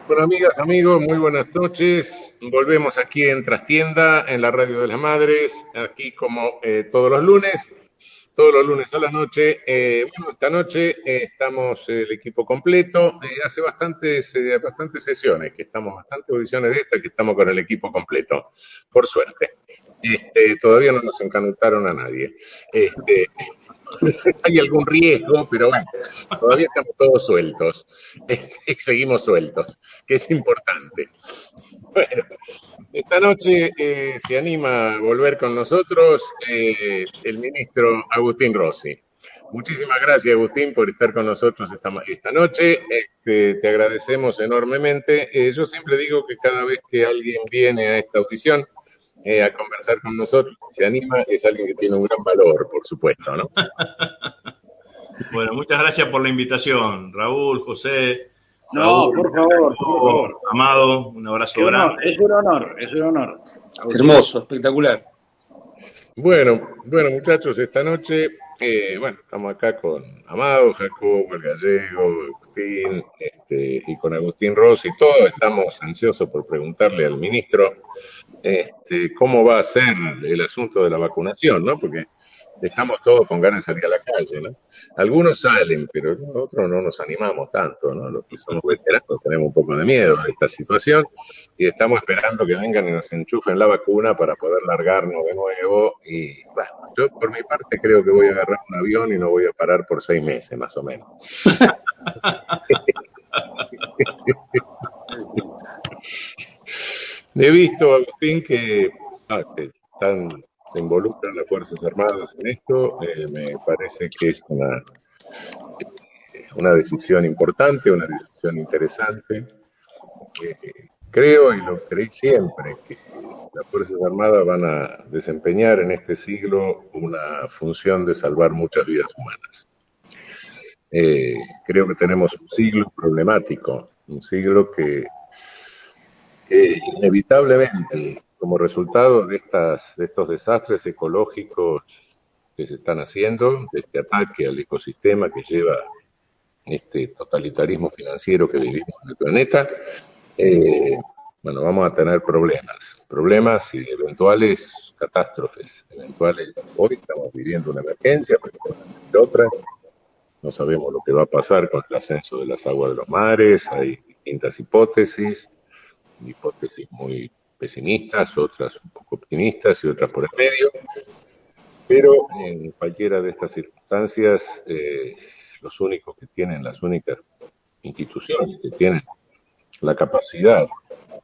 Bueno, amigas, amigos, muy buenas noches. Volvemos aquí en Trastienda, en la Radio de las Madres, aquí como todos los lunes a la noche. Bueno, esta noche estamos el equipo completo. Hace bastantes sesiones, que estamos, bastantes audiciones de esta, que estamos con el equipo completo, por suerte. Todavía no nos encanutaron a nadie. Hay algún riesgo, pero bueno, todavía estamos todos sueltos. Seguimos sueltos, que es importante. Bueno, esta noche se anima a volver con nosotros el ministro Agustín Rossi. Muchísimas gracias, Agustín, por estar con nosotros esta noche. Te agradecemos enormemente. Yo siempre digo que cada vez que alguien viene a esta audición a conversar con nosotros, se anima, es alguien que tiene un gran valor, por supuesto, ¿no? Bueno, muchas gracias por la invitación, Raúl, José. No, Raúl, por favor. Amado, un abrazo grande. Es un honor. Hermoso, espectacular. Bueno, muchachos, esta noche, estamos acá con Amado, Jacobo, el Gallego, Agustín, y con Agustín Rossi. Todos estamos ansiosos por preguntarle al ministro cómo va a ser el asunto de la vacunación, ¿no? Porque estamos todos con ganas de salir a la calle, ¿no? Algunos salen, pero nosotros no nos animamos tanto, ¿no? Los que somos veteranos tenemos un poco de miedo de esta situación y estamos esperando que vengan y nos enchufen la vacuna para poder largarnos de nuevo. Y bueno, yo por mi parte creo que voy a agarrar un avión y no voy a parar por 6 meses, más o menos. He visto, Agustín, que se involucran las Fuerzas Armadas en esto. Me parece que es una decisión importante, una decisión interesante. Creo, y lo creí siempre, que las Fuerzas Armadas van a desempeñar en este siglo una función de salvar muchas vidas humanas. Creo que tenemos un siglo problemático, un siglo que inevitablemente, como resultado de estos desastres ecológicos que se están haciendo, de este ataque al ecosistema que lleva este totalitarismo financiero que vivimos en el planeta, vamos a tener problemas y eventuales catástrofes. Hoy estamos viviendo una emergencia, pero otra. No sabemos lo que va a pasar con el ascenso de las aguas de los mares. Hay distintas hipótesis muy pesimistas, otras un poco optimistas y otras por el medio. Pero en cualquiera de estas circunstancias, las únicas instituciones que tienen la capacidad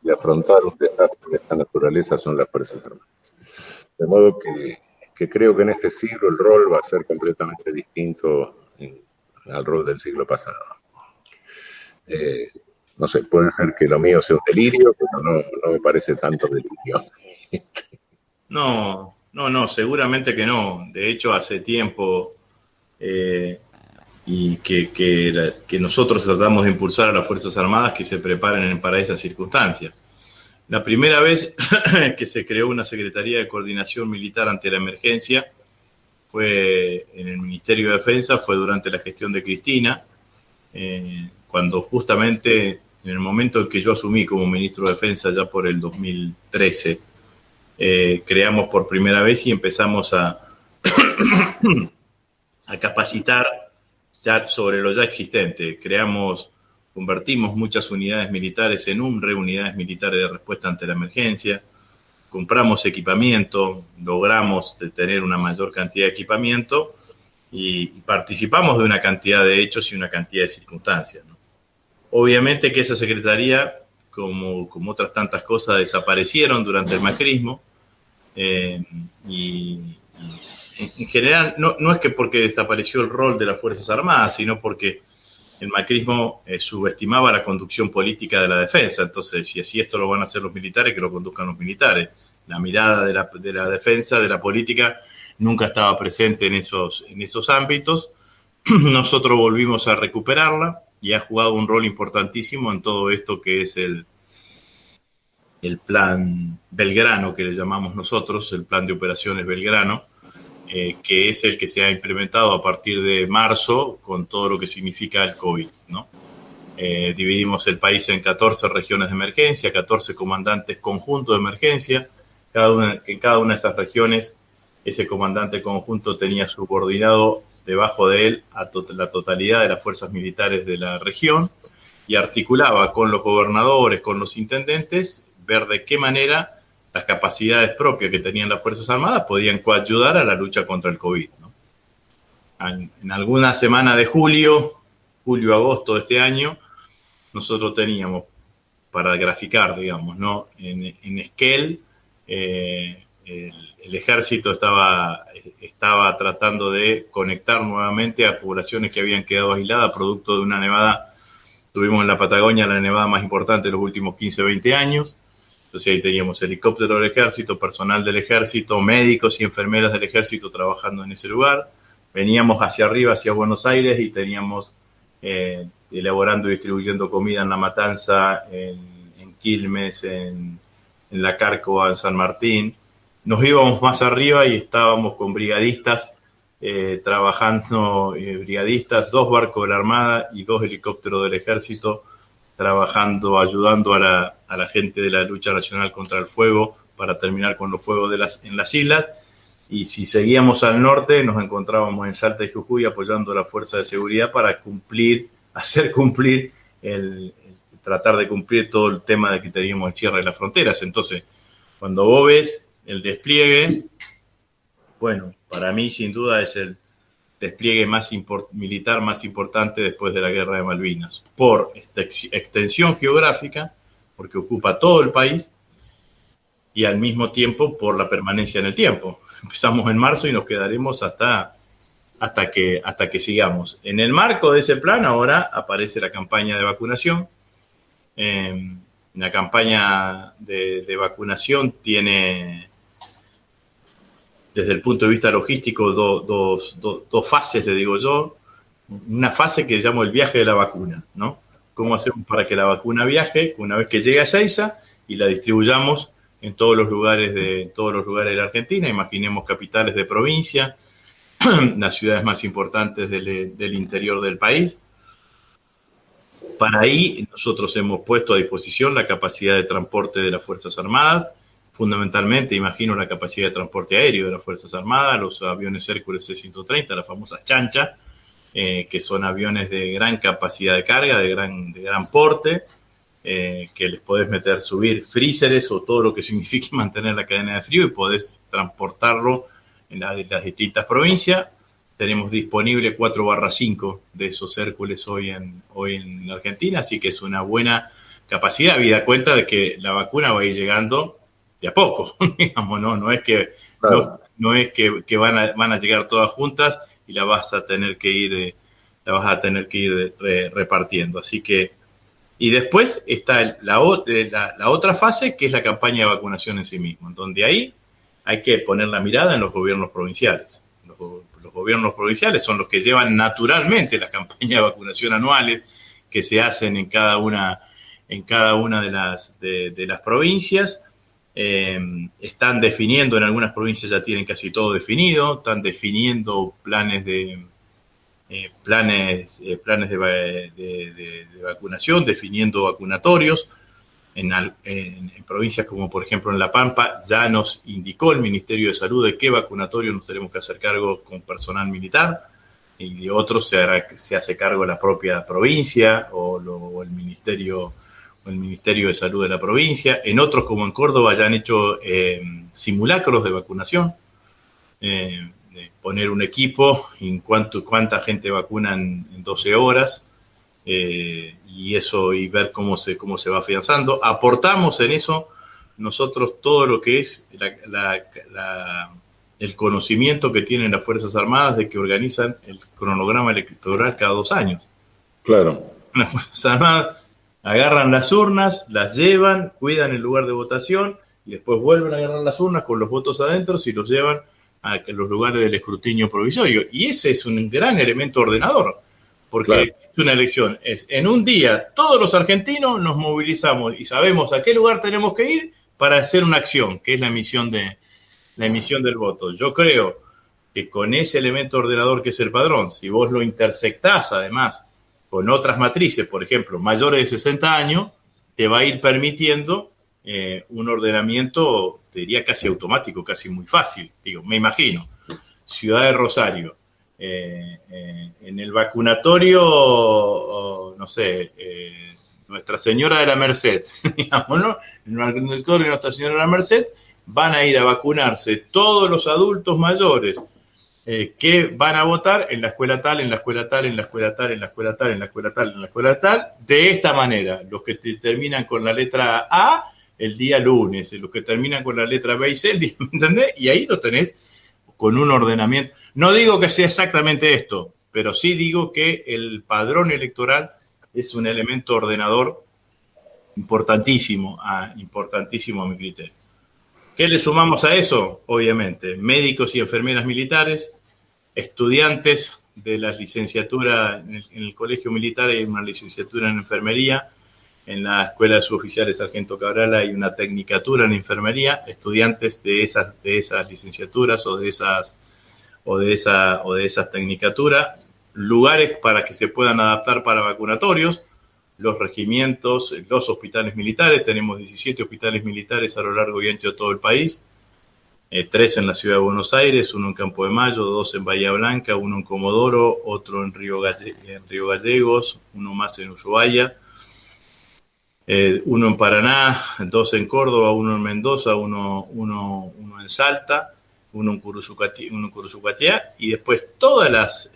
de afrontar un desastre de esta naturaleza son las Fuerzas Armadas. De modo que creo que en este siglo el rol va a ser completamente distinto al rol del siglo pasado. No sé, puede ser que lo mío sea un delirio, pero no me parece tanto delirio. No, seguramente que no. De hecho, hace tiempo y que nosotros tratamos de impulsar a las Fuerzas Armadas que se preparen para esas circunstancias. La primera vez que se creó una Secretaría de Coordinación Militar ante la emergencia fue en el Ministerio de Defensa, fue durante la gestión de Cristina, cuando justamente en el momento en que yo asumí como ministro de Defensa, ya por el 2013, creamos por primera vez y empezamos a capacitar ya sobre lo ya existente. Convertimos muchas unidades militares en unidades militares de respuesta ante la emergencia, compramos equipamiento, logramos tener una mayor cantidad de equipamiento y participamos de una cantidad de hechos y una cantidad de circunstancias, ¿no? Obviamente que esa secretaría, como otras tantas cosas, desaparecieron durante el macrismo y en general no es que porque desapareció el rol de las Fuerzas Armadas, sino porque el macrismo subestimaba la conducción política de la defensa. Entonces, si esto lo van a hacer los militares, que lo conduzcan los militares. La mirada de la defensa, de la política, nunca estaba presente en esos ámbitos. Nosotros volvimos a recuperarla y ha jugado un rol importantísimo en todo esto que es el plan Belgrano, que le llamamos nosotros, el plan de operaciones Belgrano, que es el que se ha implementado a partir de marzo con todo lo que significa el COVID, ¿no? Dividimos el país en 14 regiones de emergencia, 14 comandantes conjuntos de ememergencia. En cada una de esas regiones, ese comandante conjunto tenía subordinado debajo de él a la totalidad de las fuerzas militares de la región y articulaba con los gobernadores, con los intendentes, ver de qué manera las capacidades propias que tenían las Fuerzas Armadas podían coayudar a la lucha contra el COVID, ¿no? En alguna semana de julio-agosto de este año, nosotros teníamos, para graficar, digamos, ¿no? En Esquel, el ejército estaba tratando de conectar nuevamente a poblaciones que habían quedado aisladas producto de una nevada. Tuvimos en la Patagonia la nevada más importante de los últimos 15, 20 años. Entonces ahí teníamos helicópteros del ejército, personal del ejército, médicos y enfermeras del ejército trabajando en ese lugar. Veníamos hacia arriba, hacia Buenos Aires, y teníamos elaborando y distribuyendo comida en La Matanza, en Quilmes, en La Cárcova, en San Martín. Nos íbamos más arriba y estábamos con brigadistas trabajando, brigadistas, 2 barcos de la Armada y 2 helicópteros del Ejército, trabajando, ayudando a la gente de la lucha nacional contra el fuego para terminar con los fuegos en las islas. Y si seguíamos al norte, nos encontrábamos en Salta y Jujuy apoyando a la fuerza de seguridad para tratar de cumplir todo el tema de que teníamos el cierre de las fronteras. Entonces, cuando vos ves el despliegue, bueno, para mí sin duda es el despliegue militar más importante después de la Guerra de Malvinas, por extensión geográfica, porque ocupa todo el país, y al mismo tiempo por la permanencia en el tiempo. Empezamos en marzo y nos quedaremos hasta que sigamos. En el marco de ese plan ahora aparece la campaña de vacunación. La campaña de vacunación tiene, desde el punto de vista logístico, dos fases, le digo yo. Una fase que llamo el viaje de la vacuna, ¿no? ¿Cómo hacemos para que la vacuna viaje una vez que llegue a Ezeiza y la distribuyamos en todos los lugares de la Argentina? Imaginemos capitales de provincia, las ciudades más importantes del interior del país. Para ahí nosotros hemos puesto a disposición la capacidad de transporte de las Fuerzas Armadas, fundamentalmente, imagino, la capacidad de transporte aéreo de las Fuerzas Armadas, los aviones Hércules C-130, las famosas chanchas, que son aviones de gran capacidad de carga, de gran porte, que les podés subir freezers o todo lo que signifique mantener la cadena de frío y podés transportarlo en las distintas provincias. Tenemos disponible 4/5 de esos Hércules hoy en Argentina, así que es una buena capacidad, habida cuenta de que la vacuna va a ir llegando de a poco, digamos, no es que, claro, no es que van a llegar todas juntas y la vas a tener que ir repartiendo. Así que, y después está la otra fase, que es la campaña de vacunación en sí mismo, donde ahí hay que poner la mirada en los gobiernos provinciales. Los gobiernos provinciales son los que llevan naturalmente las campañas de vacunación anuales que se hacen en cada una de las provincias. Están definiendo, en algunas provincias ya tienen casi todo definido, están definiendo planes de vacunación, definiendo vacunatorios. En provincias como, por ejemplo, en La Pampa, ya nos indicó el Ministerio de Salud de qué vacunatorio nos tenemos que hacer cargo con personal militar, y de otros se hace cargo la propia provincia o el Ministerio de Salud de la provincia. En otros, como en Córdoba, ya han hecho simulacros de vacunación, poner un equipo y cuánta gente vacunan en 12 horas, y eso, y ver cómo se va afianzando. Aportamos en eso nosotros todo lo que es el conocimiento que tienen las Fuerzas Armadas de que organizan el cronograma electoral cada 2 años. Claro. Las Fuerzas Armadas agarran las urnas, las llevan, cuidan el lugar de votación y después vuelven a agarrar las urnas con los votos adentro y los llevan a los lugares del escrutinio provisorio. Y ese es un gran elemento ordenador, porque claro, es una elección. En un día todos los argentinos nos movilizamos y sabemos a qué lugar tenemos que ir para hacer una acción, que es la emisión del voto. Yo creo que con ese elemento ordenador que es el padrón, si vos lo intersectás además con otras matrices, por ejemplo, mayores de 60 años, te va a ir permitiendo un ordenamiento, te diría casi automático, casi muy fácil. Digo, me imagino, Ciudad de Rosario, en el vacunatorio, no sé, Nuestra Señora de la Merced, digamos, ¿no? En el vacunatorio de Nuestra Señora de la Merced van a ir a vacunarse todos los adultos mayores que van a votar en la escuela tal, en la escuela tal, en la escuela tal, en la escuela tal, en la escuela tal, en la escuela tal, de esta manera. Los que terminan con la letra A el día lunes, los que terminan con la letra B y C el día, ¿me entendés? Y ahí lo tenés con un ordenamiento. No digo que sea exactamente esto, pero sí digo que el padrón electoral es un elemento ordenador importantísimo a mi criterio. ¿Qué le sumamos a eso? Obviamente, médicos y enfermeras militares, estudiantes de la licenciatura en el colegio militar, hay una licenciatura en enfermería, en la escuela de suboficiales Sargento Cabral hay una tecnicatura en enfermería, estudiantes de esas licenciaturas o de esas tecnicaturas, lugares para que se puedan adaptar para vacunatorios, los regimientos, los hospitales militares, tenemos 17 hospitales militares a lo largo y ancho de todo el país, 3 en la ciudad de Buenos Aires, 1 en Campo de Mayo, 2 en Bahía Blanca, 1 en Comodoro, otro en Río Gallegos, 1 más en Ushuaia, 1 en Paraná, 2 en Córdoba, 1 en Mendoza, 1 en Salta, 1 en Curuzucatea, y después todas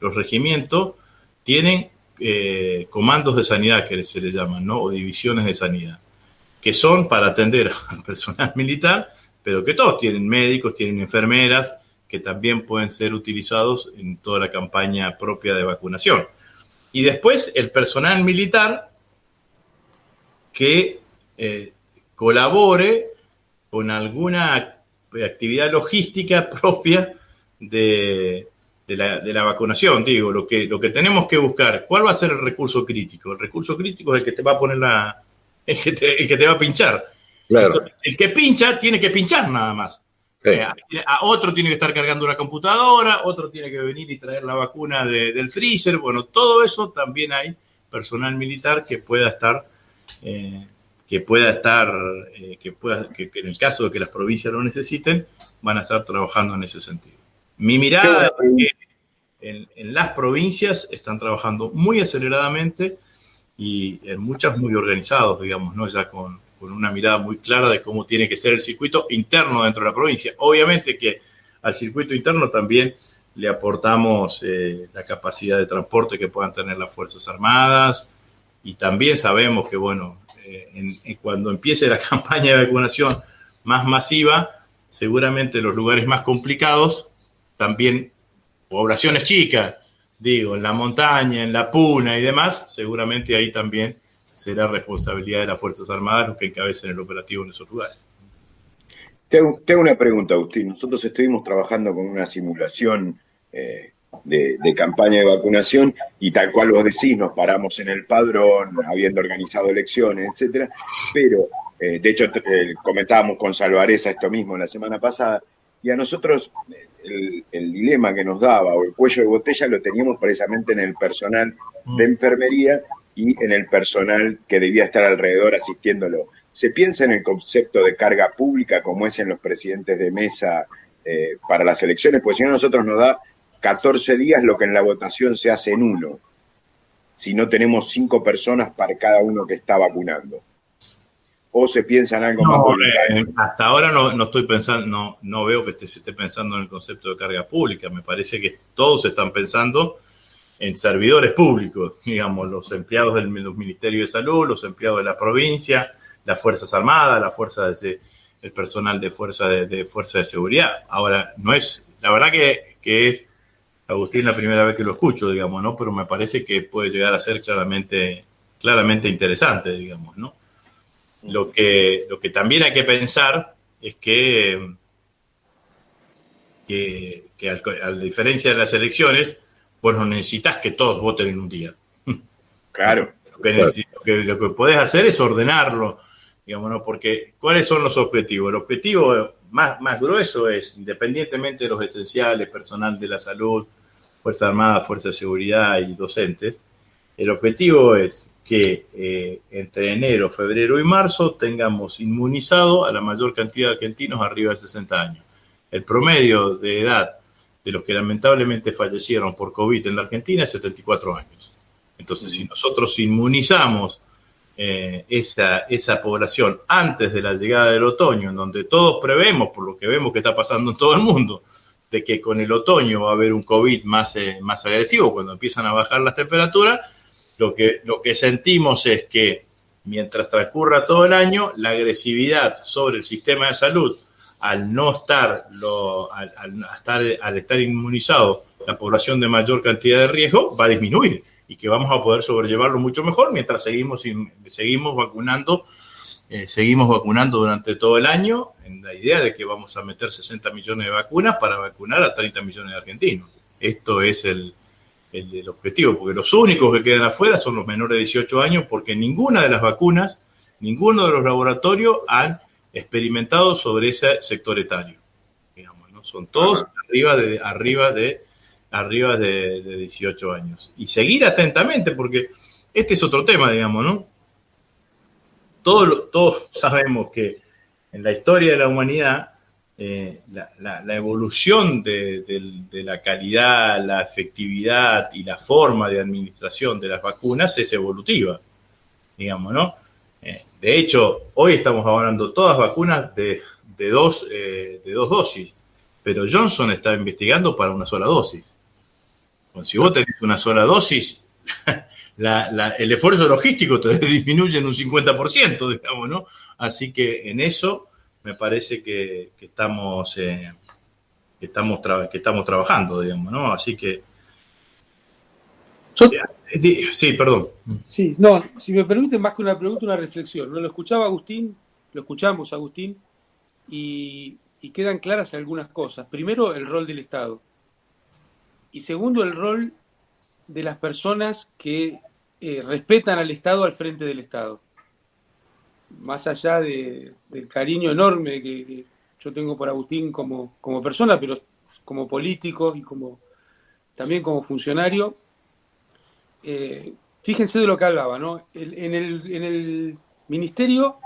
los regimientos tienen comandos de sanidad, que se le llaman, ¿no? O divisiones de sanidad, que son para atender al personal militar, pero que todos tienen médicos, tienen enfermeras, que también pueden ser utilizados en toda la campaña propia de vacunación. Y después el personal militar que colabore con alguna actividad logística propia de la vacunación. Digo, lo que tenemos que buscar, ¿cuál va a ser el recurso crítico? El recurso crítico es el que te va a poner el que te va a pinchar. Claro. Entonces, el que pincha tiene que pinchar nada más. Sí. A otro tiene que estar cargando una computadora, otro tiene que venir y traer la vacuna del freezer. Bueno, todo eso también hay personal militar que pueda estar, que en el caso de que las provincias lo necesiten, van a estar trabajando en ese sentido. Mi mirada es que en las provincias están trabajando muy aceleradamente y en muchas muy organizados, digamos, ¿no? Ya con una mirada muy clara de cómo tiene que ser el circuito interno dentro de la provincia. Obviamente que al circuito interno también le aportamos la capacidad de transporte que puedan tener las Fuerzas Armadas, y también sabemos que, bueno, cuando empiece la campaña de vacunación más masiva, seguramente los lugares más complicados, también poblaciones chicas, digo, en la montaña, en la puna y demás, seguramente ahí también será responsabilidad de las Fuerzas Armadas los que encabecen el operativo en esos lugares. Te hago una pregunta, Agustín. Nosotros estuvimos trabajando con una simulación de campaña de vacunación y tal cual vos decís, nos paramos en el padrón, habiendo organizado elecciones, etcétera, pero de hecho comentábamos con Salvareza esto mismo la semana pasada, y a nosotros el dilema que nos daba, o el cuello de botella, lo teníamos precisamente en el personal de enfermería y en el personal que debía estar alrededor asistiéndolo. ¿Se piensa en el concepto de carga pública como es en los presidentes de mesa para las elecciones? Porque si no, a nosotros nos da 14 días lo que en la votación se hace en 1, si no tenemos 5 personas para cada uno que está vacunando. ¿O se piensa en algo más voluntario? Hasta ahora no estoy pensando, no veo que se esté pensando en el concepto de carga pública. Me parece que todos están pensando en servidores públicos, digamos, los empleados de los Ministerios de Salud, los empleados de la provincia, las Fuerzas Armadas, el personal de fuerza de seguridad. Ahora, no es, la verdad que es, Agustín, la primera vez que lo escucho, digamos, ¿no? Pero me parece que puede llegar a ser claramente interesante, digamos, ¿no? Lo que también hay que pensar es que a diferencia de las elecciones, pues no necesitas que todos voten en un día. Claro. Lo que podés hacer es ordenarlo, digamos, ¿no? Porque ¿cuáles son los objetivos? El objetivo más grueso es, independientemente de los esenciales, personal de la salud, Fuerza Armada, Fuerza de Seguridad y docentes. El objetivo es que entre enero, febrero y marzo tengamos inmunizado a la mayor cantidad de argentinos arriba de 60 años. El promedio de edad de los que lamentablemente fallecieron por COVID en la Argentina es 74 años. Entonces, si nosotros inmunizamos esa población antes de la llegada del otoño, en donde todos prevemos, por lo que vemos que está pasando en todo el mundo, de que con el otoño va a haber un COVID más agresivo cuando empiezan a bajar las temperaturas, lo que sentimos es que mientras transcurra todo el año, la agresividad sobre el sistema de salud, al estar inmunizado la población de mayor cantidad de riesgo, va a disminuir y que vamos a poder sobrellevarlo mucho mejor mientras seguimos vacunando durante todo el año, en la idea de que vamos a meter 60 millones de vacunas para vacunar a 30 millones de argentinos. Esto es el objetivo, porque los únicos que quedan afuera son los menores de 18 años, porque ninguna de las vacunas, ninguno de los laboratorios han experimentado sobre ese sector etario. Digamos, ¿no? Son todos arriba de 18 años. Y seguir atentamente, porque este es otro tema, digamos, ¿no? Todos sabemos que en la historia de la humanidad la evolución de la calidad, la efectividad y la forma de administración de las vacunas es evolutiva, digamos, ¿no? De hecho, hoy estamos hablando todas vacunas de dos dosis, pero Johnson está investigando para una sola dosis. Si vos tenés una sola dosis, el esfuerzo logístico te disminuye en un 50%, digamos, ¿no? Así que en eso me parece que estamos trabajando, digamos, ¿no? Así que... Sí, perdón. Sí, no, si me permiten, más que una pregunta, una reflexión. ¿No? Lo escuchamos a Agustín, y quedan claras algunas cosas. Primero, el rol del Estado. Y segundo, el rol de las personas que respetan al Estado al frente del Estado. Más allá del cariño enorme que yo tengo por Agustín como persona, pero como político y también como funcionario, fíjense de lo que hablaba, ¿no? En el ministerio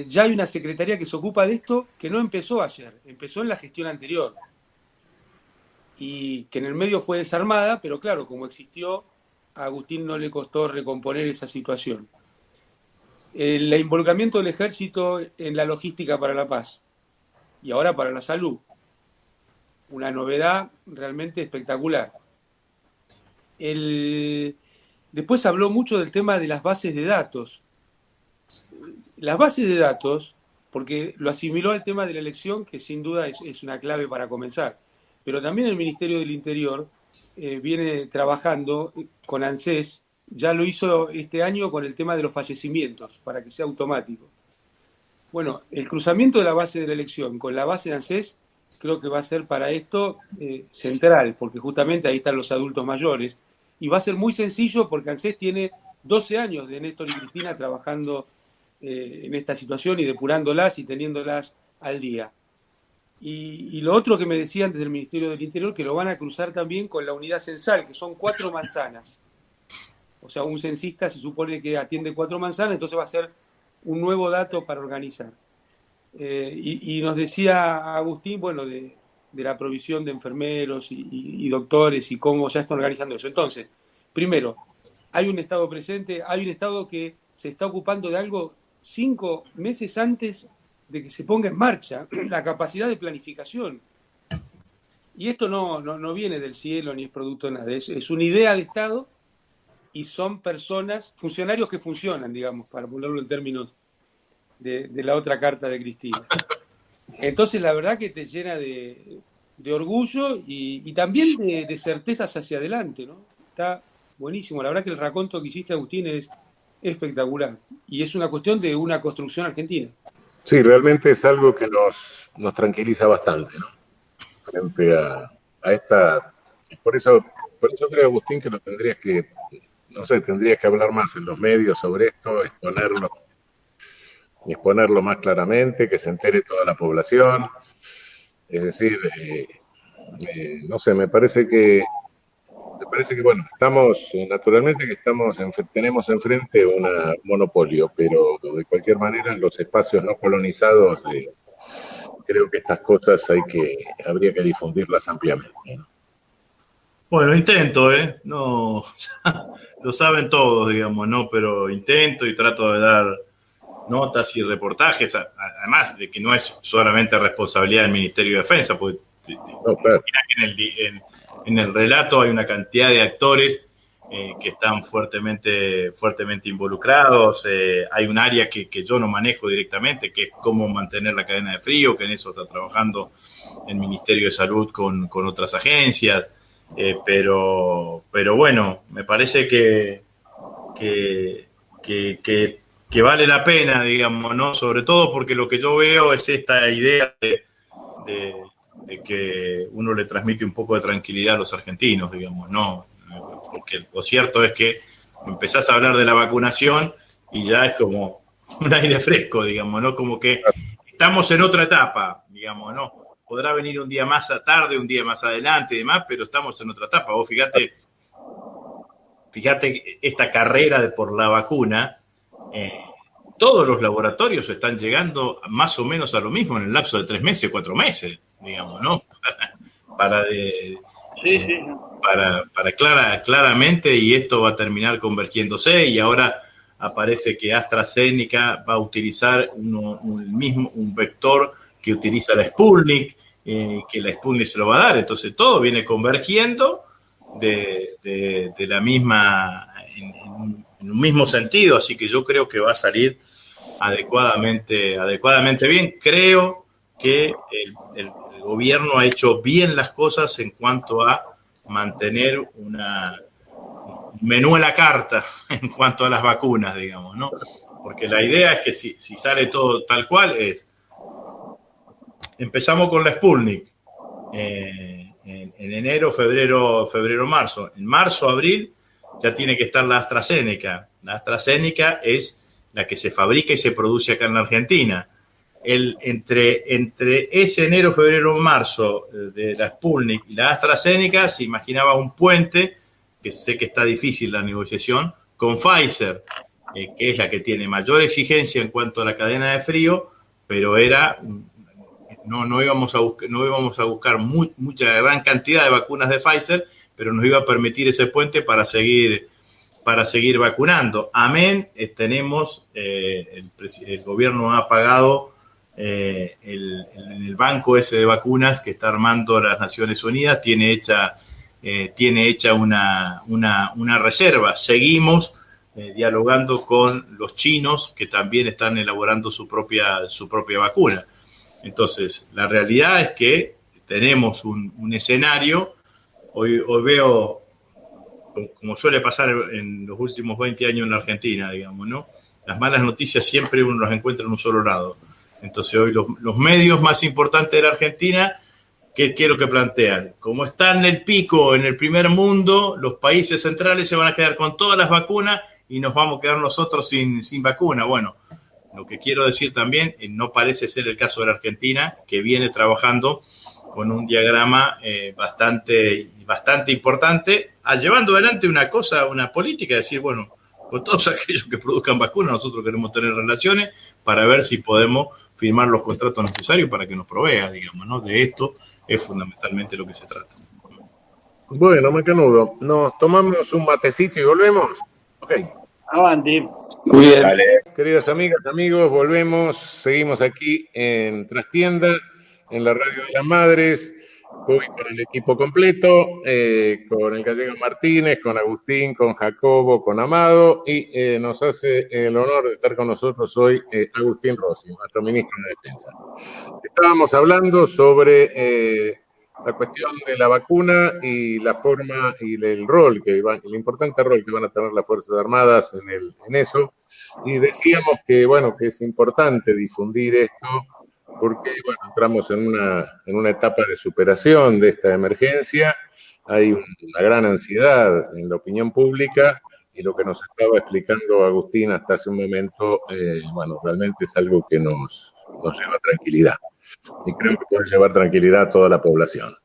ya hay una secretaría que se ocupa de esto, que no empezó ayer, empezó en la gestión anterior. Y que en el medio fue desarmada, pero claro, como existió, a Agustín no le costó recomponer esa situación. El involucramiento del ejército en la logística para la paz y ahora para la salud. Una novedad realmente espectacular. Después habló mucho del tema de las bases de datos. Las bases de datos, porque lo asimiló al tema de la elección, que sin duda es una clave para comenzar. Pero también el Ministerio del Interior viene trabajando con ANSES, ya lo hizo este año con el tema de los fallecimientos, para que sea automático. Bueno, el cruzamiento de la base de la elección con la base de ANSES creo que va a ser para esto central, porque justamente ahí están los adultos mayores, y va a ser muy sencillo porque ANSES tiene 12 años de Néstor y Cristina trabajando en esta situación y depurándolas y teniéndolas al día. Y lo otro que me decían desde el Ministerio del Interior, que lo van a cruzar también con la unidad censal, que son 4 manzanas. O sea, un censista se supone que atiende 4 manzanas, entonces va a ser un nuevo dato para organizar. Y nos decía Agustín, bueno, de la provisión de enfermeros y doctores y cómo ya están organizando eso. Entonces, primero, hay un Estado presente, hay un Estado que se está ocupando de algo 5 meses antes de que se ponga en marcha, la capacidad de planificación. Y esto no viene del cielo ni es producto de nada, es una idea de Estado y son personas, funcionarios que funcionan, digamos, para ponerlo en términos de la otra carta de Cristina. Entonces, la verdad que te llena de orgullo y también de certezas hacia adelante, ¿no? Está buenísimo. La verdad que el raconto que hiciste, Agustín, es espectacular. Y es una cuestión de una construcción argentina. Sí, realmente es algo que nos tranquiliza bastante, ¿no? Frente a esta... Por eso creo, Agustín, que tendrías que hablar más en los medios sobre esto, exponerlo más claramente, que se entere toda la población. Es decir, no sé, me parece que Me parece que, bueno, naturalmente que tenemos enfrente un monopolio, pero de cualquier manera en los espacios no colonizados creo que estas cosas habría que difundirlas ampliamente, ¿no? Bueno, intento, ¿eh? No, lo saben todos, digamos, ¿no? Pero intento y trato de dar notas y reportajes, además de que no es solamente responsabilidad del Ministerio de Defensa, porque No, claro. en el relato hay una cantidad de actores que están fuertemente involucrados. Hay un área que yo no manejo directamente, que es cómo mantener la cadena de frío, que en eso está trabajando el Ministerio de Salud con otras agencias. Pero bueno, me parece que vale la pena, digamos, ¿no? Sobre todo porque lo que yo veo es esta idea de que uno le transmite un poco de tranquilidad a los argentinos, digamos, ¿no? Porque lo cierto es que empezás a hablar de la vacunación y ya es como un aire fresco, digamos, ¿no? Como que estamos en otra etapa, digamos, ¿no? Podrá venir un día más tarde, un día más adelante y demás, pero estamos en otra etapa. Vos fíjate esta carrera por la vacuna, todos los laboratorios están llegando más o menos a lo mismo en el lapso de 3 meses, 4 meses, digamos, ¿no? Claramente, y esto va a terminar convergiéndose, y ahora aparece que AstraZeneca va a utilizar un vector que utiliza la Sputnik, que la Sputnik se lo va a dar. Entonces todo viene convergiendo de la misma, en un mismo sentido, así que yo creo que va a salir adecuadamente bien. Creo que el gobierno ha hecho bien las cosas en cuanto a mantener un menú en la carta en cuanto a las vacunas, digamos, ¿no? Porque la idea es que si sale todo tal cual empezamos con la Sputnik en enero, febrero, marzo. En marzo, abril ya tiene que estar la AstraZeneca. La AstraZeneca es la que se fabrica y se produce acá en la Argentina. Entre ese enero, febrero, marzo de la Sputnik y la AstraZeneca se imaginaba un puente, que sé que está difícil la negociación, con Pfizer, que es la que tiene mayor exigencia en cuanto a la cadena de frío, pero no íbamos a buscar mucha gran cantidad de vacunas de Pfizer, pero nos iba a permitir ese puente para seguir vacunando. Amén, tenemos, el gobierno ha pagado el banco ese de vacunas que está armando las Naciones Unidas, tiene hecha una reserva. Seguimos dialogando con los chinos, que también están elaborando su propia vacuna. Entonces, la realidad es que tenemos un escenario. Hoy veo, como suele pasar en los últimos 20 años en la Argentina, digamos, ¿no? Las malas noticias siempre uno las encuentra en un solo lado. Entonces, hoy los medios más importantes de la Argentina, ¿qué quiero que plantean? Como está en el pico en el primer mundo, los países centrales se van a quedar con todas las vacunas y nos vamos a quedar nosotros sin vacuna. Bueno, lo que quiero decir también, no parece ser el caso de la Argentina, que viene trabajando con un diagrama bastante importante, llevando adelante una política, de decir, bueno, con todos aquellos que produzcan vacunas, nosotros queremos tener relaciones para ver si podemos firmar los contratos necesarios para que nos provea, digamos, ¿no? De esto es fundamentalmente lo que se trata. Bueno, Macanudo, nos tomamos un matecito y volvemos. Ok. Avanti. Muy bien. Dale. Queridas amigas, amigos, volvemos. Seguimos aquí en Trastienda, en la Radio de las Madres, hoy con el equipo completo, con el Gallego Martínez, con Agustín, con Jacobo, con Amado, y nos hace el honor de estar con nosotros hoy Agustín Rossi, nuestro ministro de Defensa. Estábamos hablando sobre la cuestión de la vacuna y la forma y el rol el importante rol que van a tener las Fuerzas Armadas en eso, y decíamos que bueno, que es importante difundir esto porque bueno, entramos en una etapa de superación de esta emergencia, hay una gran ansiedad en la opinión pública y lo que nos estaba explicando Agustín hasta hace un momento, bueno, realmente es algo que nos lleva tranquilidad. Y creo que puede llevar tranquilidad a toda la población.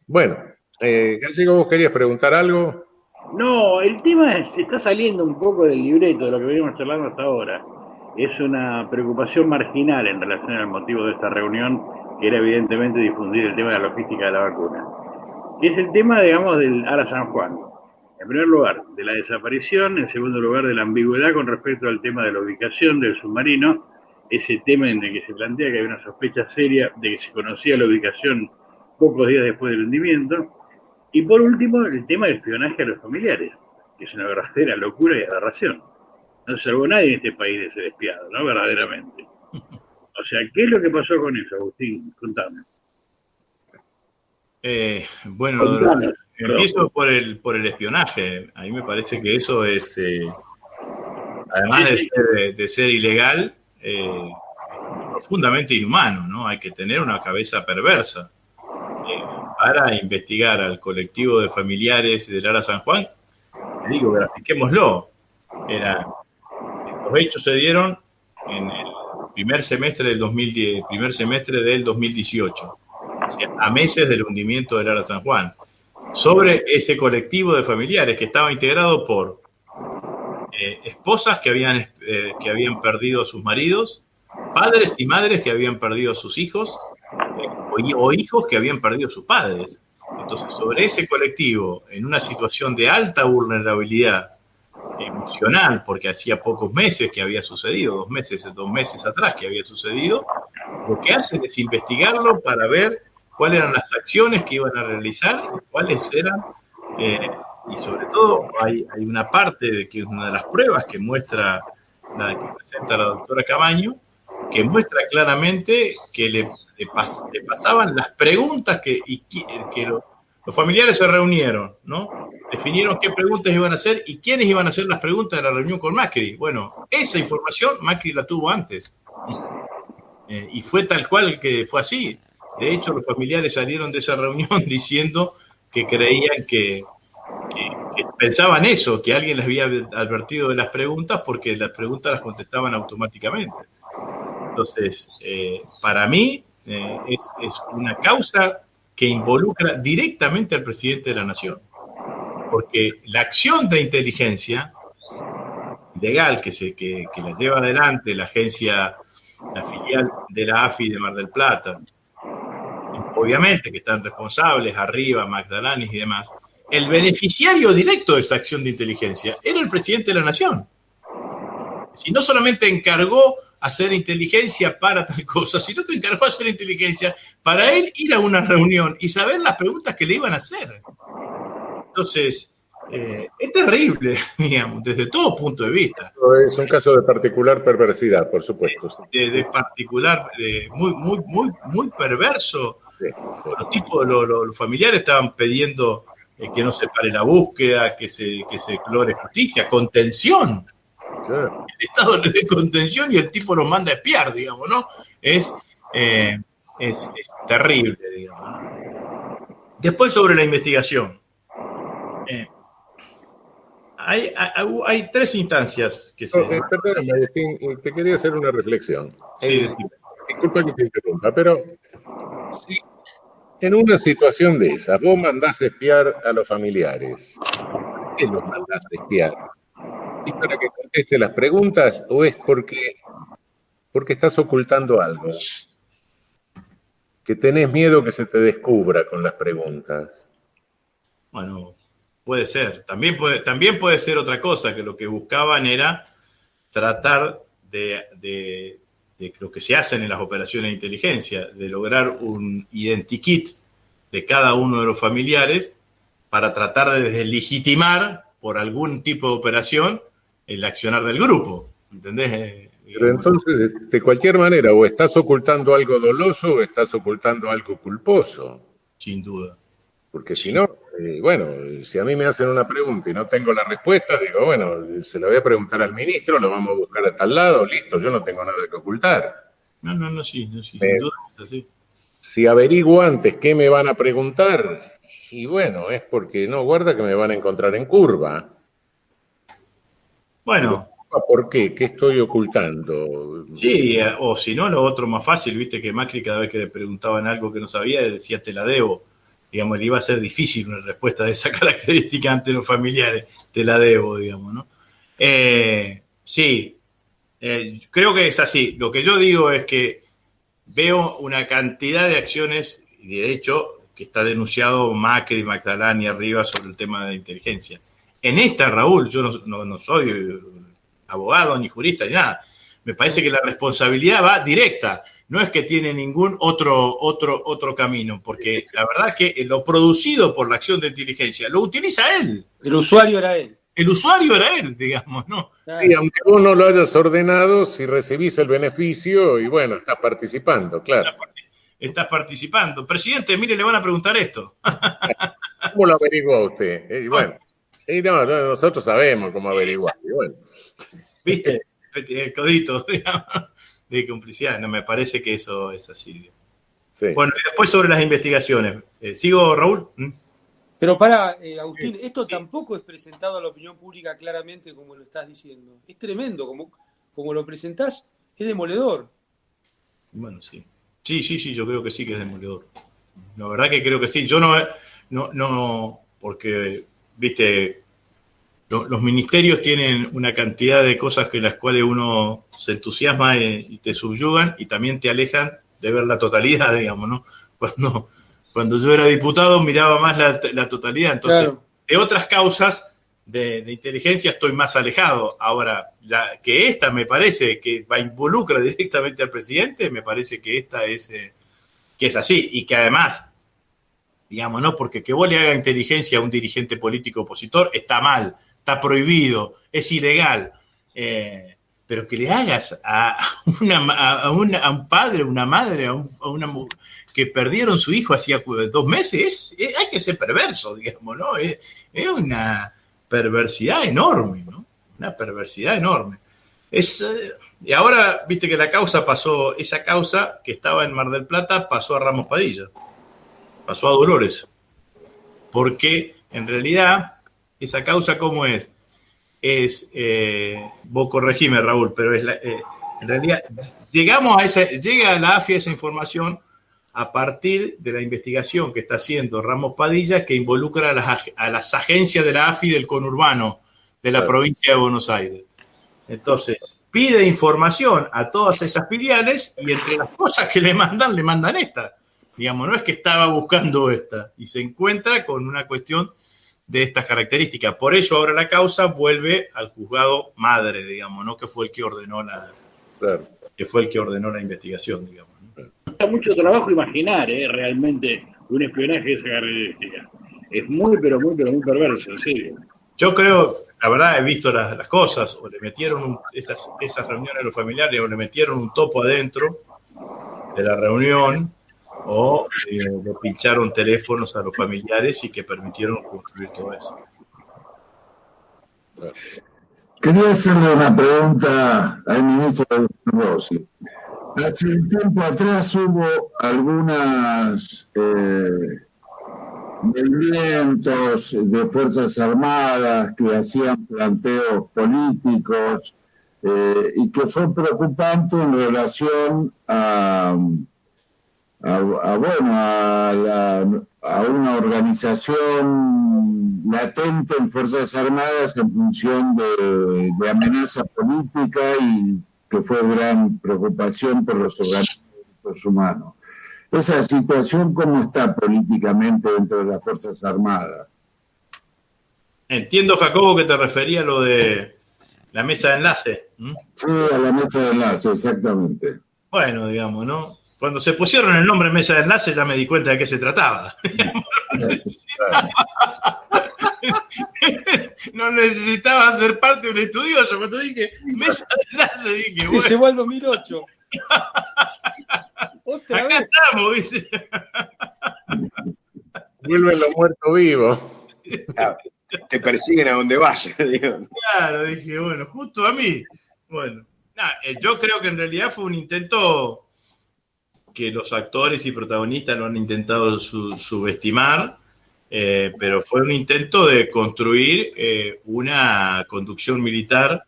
Bueno, Gallego, ¿vos querías preguntar algo? No, el tema se está saliendo un poco del libreto de lo que venimos charlando hasta ahora. Es una preocupación marginal en relación al motivo de esta reunión, que era evidentemente difundir el tema de la logística de la vacuna. Que es el tema, digamos, del Ara San Juan. En primer lugar, de la desaparición. En segundo lugar, de la ambigüedad con respecto al tema de la ubicación del submarino. Ese tema en el que se plantea que hay una sospecha seria de que se conocía la ubicación pocos días después del hundimiento. Y por último, el tema del espionaje a los familiares, que es una verdadera locura y aberración. No se salvó nadie en este país de ser espiado, ¿no? Verdaderamente. O sea, ¿qué es lo que pasó con eso, Agustín? Contame. Bueno, Contame. empiezo por el espionaje. A mí me parece que eso es, además Sí. de ser ilegal, profundamente inhumano, ¿no? Hay que tener una cabeza perversa para investigar al colectivo de familiares del Ara San Juan. Le digo, grafiquémoslo. Los hechos se dieron en el primer semestre del 2018, o sea, a meses del hundimiento del Ara San Juan, sobre ese colectivo de familiares que estaba integrado por esposas que habían perdido a sus maridos, padres y madres que habían perdido a sus hijos, o hijos que habían perdido a sus padres. Entonces, sobre ese colectivo, en una situación de alta vulnerabilidad emocional, porque hacía pocos meses que había sucedido, 2 meses atrás que había sucedido, lo que hacen es investigarlo para ver cuáles eran las acciones que iban a realizar, cuáles eran, y sobre todo hay una parte de que es una de las pruebas que muestra, la que presenta la doctora Camaño, que muestra claramente que le pasaban las preguntas que los familiares se reunieron, ¿no? Definieron qué preguntas iban a hacer y quiénes iban a hacer las preguntas de la reunión con Macri. Bueno, esa información Macri la tuvo antes. Y fue tal cual que fue así. De hecho, los familiares salieron de esa reunión diciendo que creían que pensaban eso, que alguien les había advertido de las preguntas porque las preguntas las contestaban automáticamente. Entonces, para mí es una causa que involucra directamente al presidente de la Nación. Porque la acción de inteligencia legal que la lleva adelante la filial de la AFI de Mar del Plata, obviamente que están responsables arriba, Magdalanis y demás, el beneficiario directo de esa acción de inteligencia era el presidente de la Nación. Si no solamente encargó hacer inteligencia para tal cosa, sino que encargó hacer inteligencia para él ir a una reunión y saber las preguntas que le iban a hacer. Entonces, es terrible, digamos, desde todo punto de vista. Es un caso de particular perversidad, por supuesto. De particular, muy perverso. Sí. Los tipos, los familiares estaban pidiendo que no se pare la búsqueda, que se logre justicia, contención. Claro. El Estado le dé contención y el tipo los manda a espiar, digamos, ¿no? Es terrible, digamos, ¿no? Después, sobre la investigación. Hay 3 instancias que se... Perdóname, Agustín, te quería hacer una reflexión. Sí, disculpa que te interrumpa, pero si en una situación de esa vos mandás a espiar a los familiares, ¿por qué los mandás a espiar? ¿Es para que conteste las preguntas o es porque estás ocultando algo? Que tenés miedo que se te descubra con las preguntas. Bueno, puede ser. También puede ser otra cosa, que lo que buscaban era tratar de lo que se hacen en las operaciones de inteligencia, de lograr un identikit de cada uno de los familiares para tratar de deslegitimar por algún tipo de operación el accionar del grupo. ¿Entendés? Pero entonces, de cualquier manera, o estás ocultando algo doloso o estás ocultando algo culposo. Sin duda. Porque si no, bueno, si a mí me hacen una pregunta y no tengo la respuesta, digo, bueno, se la voy a preguntar al ministro, lo vamos a buscar a tal lado, listo, yo no tengo nada que ocultar. No, sí, sin duda es así. Si averiguo antes qué me van a preguntar, y bueno, es porque no, guarda que me van a encontrar en curva. Bueno. ¿Por qué? ¿Qué estoy ocultando? Sí, o si no, lo otro más fácil, viste que Macri cada vez que le preguntaban algo que no sabía, decía te la debo. digamos, le iba a ser difícil una respuesta de esa característica ante los familiares, te la debo, digamos, ¿no? Sí, creo que es así. Lo que yo digo es que veo una cantidad de acciones, y de hecho, que está denunciado Macri, Magdalena y arriba sobre el tema de la inteligencia. En esta, Raúl, yo no soy abogado, ni jurista, ni nada. Me parece que la responsabilidad va directa. No es que tiene ningún otro camino, porque la verdad es que lo producido por la acción de inteligencia lo utiliza él. El usuario era él. El usuario era él, digamos, ¿no? Sí, aunque vos no lo hayas ordenado, si recibís el beneficio, y bueno, estás participando, claro. Estás participando. Presidente, mire, le van a preguntar esto. ¿Cómo lo averiguó usted? Y bueno, nosotros sabemos cómo averiguar. Y bueno. ¿Viste? El codito, digamos, de complicidad. No, me parece que eso es así. Sí. Bueno, y después sobre las investigaciones. ¿Sigo, Raúl? Pero para, Agustín, esto tampoco es presentado a la opinión pública claramente como lo estás diciendo. Es tremendo, como lo presentás, es demoledor. Bueno, sí. Sí, yo creo que sí que es demoledor. La verdad que creo que sí. Yo no, porque, viste, los ministerios tienen una cantidad de cosas que las cuales uno se entusiasma y te subyugan y también te alejan de ver la totalidad, digamos, ¿no? Cuando yo era diputado miraba más la totalidad, entonces claro. De otras causas de inteligencia estoy más alejado. Ahora, que esta me parece que involucra directamente al presidente, me parece que esta que es así, y que además, digamos, ¿no? Porque que vos le haga inteligencia a un dirigente político opositor está mal, está prohibido, es ilegal, pero que le hagas a un padre, una madre, a una mujer que perdieron su hijo hacía 2 meses, hay que ser perverso, digamos, ¿no? Es una perversidad enorme, ¿no? Una perversidad enorme. Y ahora, viste que esa causa que estaba en Mar del Plata pasó a Ramos Padilla, pasó a Dolores, porque en realidad esa causa, ¿cómo es? Vos corregime, Raúl, pero en realidad llega a la AFI esa información a partir de la investigación que está haciendo Ramos Padilla, que involucra a las agencias de la AFI del conurbano de la provincia de Buenos Aires. Entonces, pide información a todas esas filiales y entre las cosas que le mandan esta. Digamos, no es que estaba buscando esta y se encuentra con una cuestión de estas características. Por eso ahora la causa vuelve al juzgado madre, digamos, ¿no? Que fue el que ordenó la investigación, digamos. Cuesta mucho trabajo imaginar, realmente, un espionaje de esa característica. Es muy perverso, en serio. Yo creo, la verdad, he visto las cosas, o le metieron esas reuniones a los familiares, o le metieron un topo adentro de la reunión, o le pincharon teléfonos a los familiares y que permitieron construir todo eso. Quería hacerle una pregunta al ministro Rossi. Hace un tiempo atrás hubo algunos movimientos de Fuerzas Armadas que hacían planteos políticos y que fue preocupante en relación a una organización latente en Fuerzas Armadas en función de amenaza política y que fue gran preocupación por los organismos de derechos humanos. Esa situación, ¿cómo está políticamente dentro de las Fuerzas Armadas? Entiendo, Jacobo, que te refería a lo de la mesa de enlace. Sí, a la mesa de enlace, exactamente. Bueno, digamos, ¿no? Cuando se pusieron el nombre mesa de enlace ya me di cuenta de qué se trataba. No necesitaba ser parte de un estudioso. Cuando dije mesa de enlace, dije, bueno. Se llevó al 2008. Otra vez. Estamos, ¿viste? Vuelven los muertos vivos. Te persiguen a donde vayas. Claro, dije, bueno, justo a mí. Bueno, yo creo que en realidad fue un intento que los actores y protagonistas lo han intentado subestimar, pero fue un intento de construir una conducción militar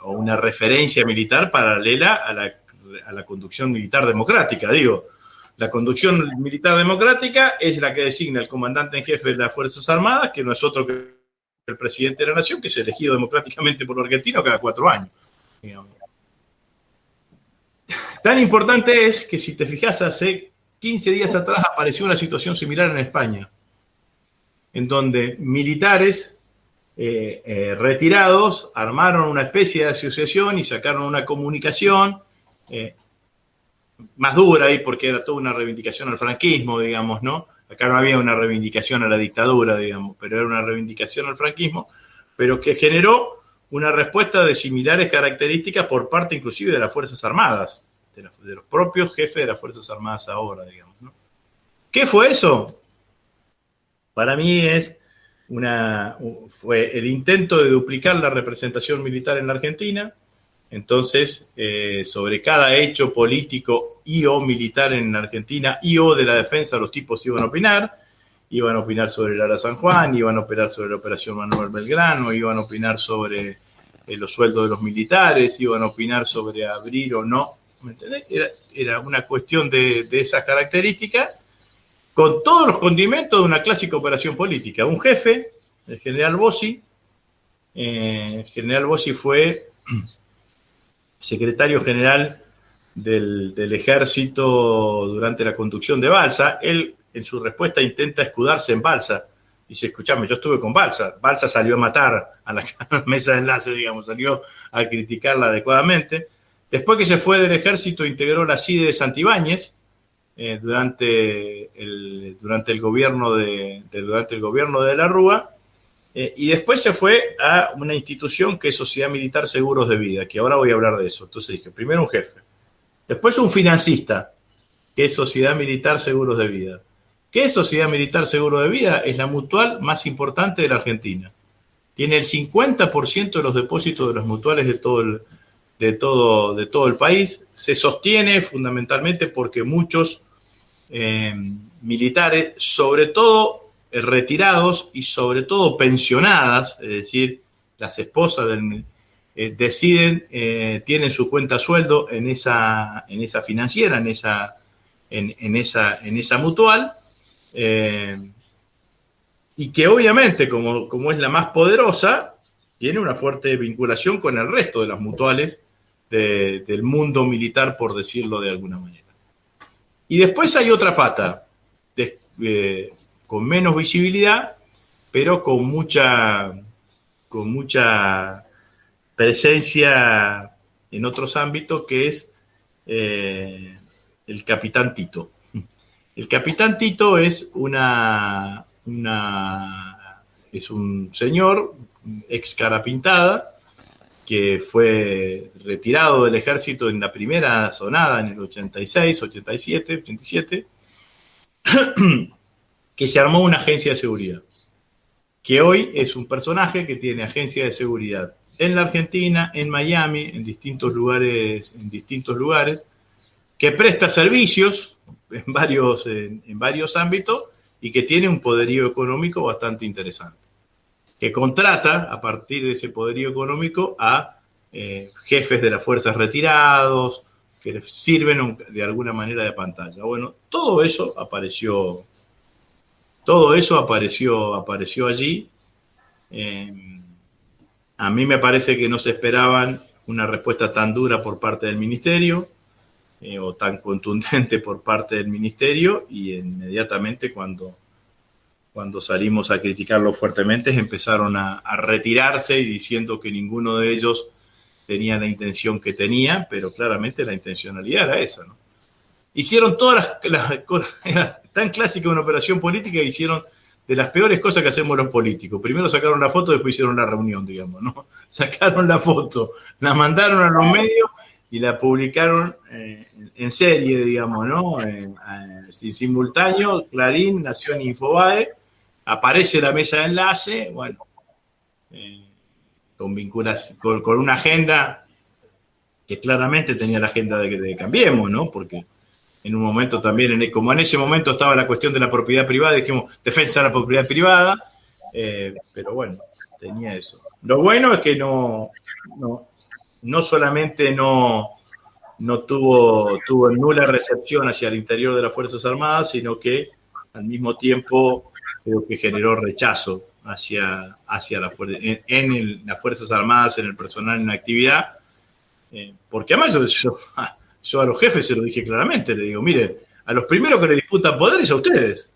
o una referencia militar paralela a la conducción militar democrática, digo. La conducción militar democrática es la que designa el comandante en jefe de las Fuerzas Armadas, que no es otro que el presidente de la nación, que es elegido democráticamente por los argentinos cada 4 años. Digamos. Tan importante es que, si te fijas, hace 15 días atrás apareció una situación similar en España, en donde militares retirados armaron una especie de asociación y sacaron una comunicación más dura ahí, porque era toda una reivindicación al franquismo, digamos, ¿no? Acá no había una reivindicación a la dictadura, digamos, pero era una reivindicación al franquismo, pero que generó una respuesta de similares características por parte inclusive de las Fuerzas Armadas, de los propios jefes de las Fuerzas Armadas ahora, digamos, ¿no? ¿Qué fue eso? Para mí fue el intento de duplicar la representación militar en la Argentina. Entonces, sobre cada hecho político y o militar en la Argentina y o de la defensa, los tipos iban a opinar sobre el Ara San Juan, iban a opinar sobre la Operación Manuel Belgrano, iban a opinar sobre los sueldos de los militares, iban a opinar sobre abrir o no, ¿me entendés? Era una cuestión de esas características, con todos los condimentos de una clásica operación política. Un jefe, el general Bossi, fue secretario general del ejército durante la conducción de Balsa. Él, en su respuesta, intenta escudarse en Balsa. Dice, escuchame, yo estuve con Balsa. Balsa salió a matar a la mesa de enlace, digamos, salió a criticarla adecuadamente. Después que se fue del ejército, integró la CIDE de Santibáñez durante el gobierno de la Rúa. Y después se fue a una institución que es Sociedad Militar Seguros de Vida, que ahora voy a hablar de eso. Entonces dije, primero un jefe, después un financista, que es Sociedad Militar Seguros de Vida. ¿Qué es Sociedad Militar Seguros de Vida? Es la mutual más importante de la Argentina. Tiene el 50% de los depósitos de las mutuales de todo el país. Se sostiene fundamentalmente porque muchos militares, sobre todo retirados y sobre todo pensionadas, es decir, las esposas deciden, tienen su cuenta sueldo en esa financiera, en esa mutual, y que obviamente, como es la más poderosa, tiene una fuerte vinculación con el resto de las mutuales del mundo militar, por decirlo de alguna manera. Y después hay otra pata, con menos visibilidad, pero con mucha presencia en otros ámbitos, que es el Capitán Tito. El Capitán Tito es es un señor ex cara pintada que fue retirado del ejército en la primera sonada en el 86, 87, 87, que se armó una agencia de seguridad, que hoy es un personaje que tiene agencia de seguridad en la Argentina, en Miami, en distintos lugares, que presta servicios en varios ámbitos y que tiene un poderío económico bastante interesante, que contrata a partir de ese poderío económico a jefes de las fuerzas retirados, que les sirven de alguna manera de pantalla. Bueno, todo eso apareció allí. A mí me parece que no se esperaban una respuesta tan dura por parte del ministerio, o tan contundente por parte del ministerio, y inmediatamente cuando salimos a criticarlo fuertemente, empezaron a retirarse y diciendo que ninguno de ellos tenía la intención que tenía, pero claramente la intencionalidad era esa, ¿no? Hicieron todas las cosas, era tan clásica una operación política, que hicieron de las peores cosas que hacemos los políticos. Primero sacaron la foto, después hicieron la reunión, digamos, ¿no? Sacaron la foto, la mandaron a los medios y la publicaron en serie, digamos, ¿no? En simultáneo, Clarín, Nación, Infobae, aparece la mesa de enlace, bueno, con una agenda que claramente tenía la agenda de Cambiemos, ¿no? Porque en un momento también, como en ese momento estaba la cuestión de la propiedad privada, dijimos, defensa de la propiedad privada, pero bueno, tenía eso. Lo bueno es que no solamente no no tuvo nula recepción hacia el interior de las Fuerzas Armadas, sino que al mismo tiempo creo que generó rechazo hacia en las Fuerzas Armadas, en el personal en actividad, porque además yo a los jefes se lo dije claramente, le digo, miren, a los primeros que le disputan poderes a ustedes.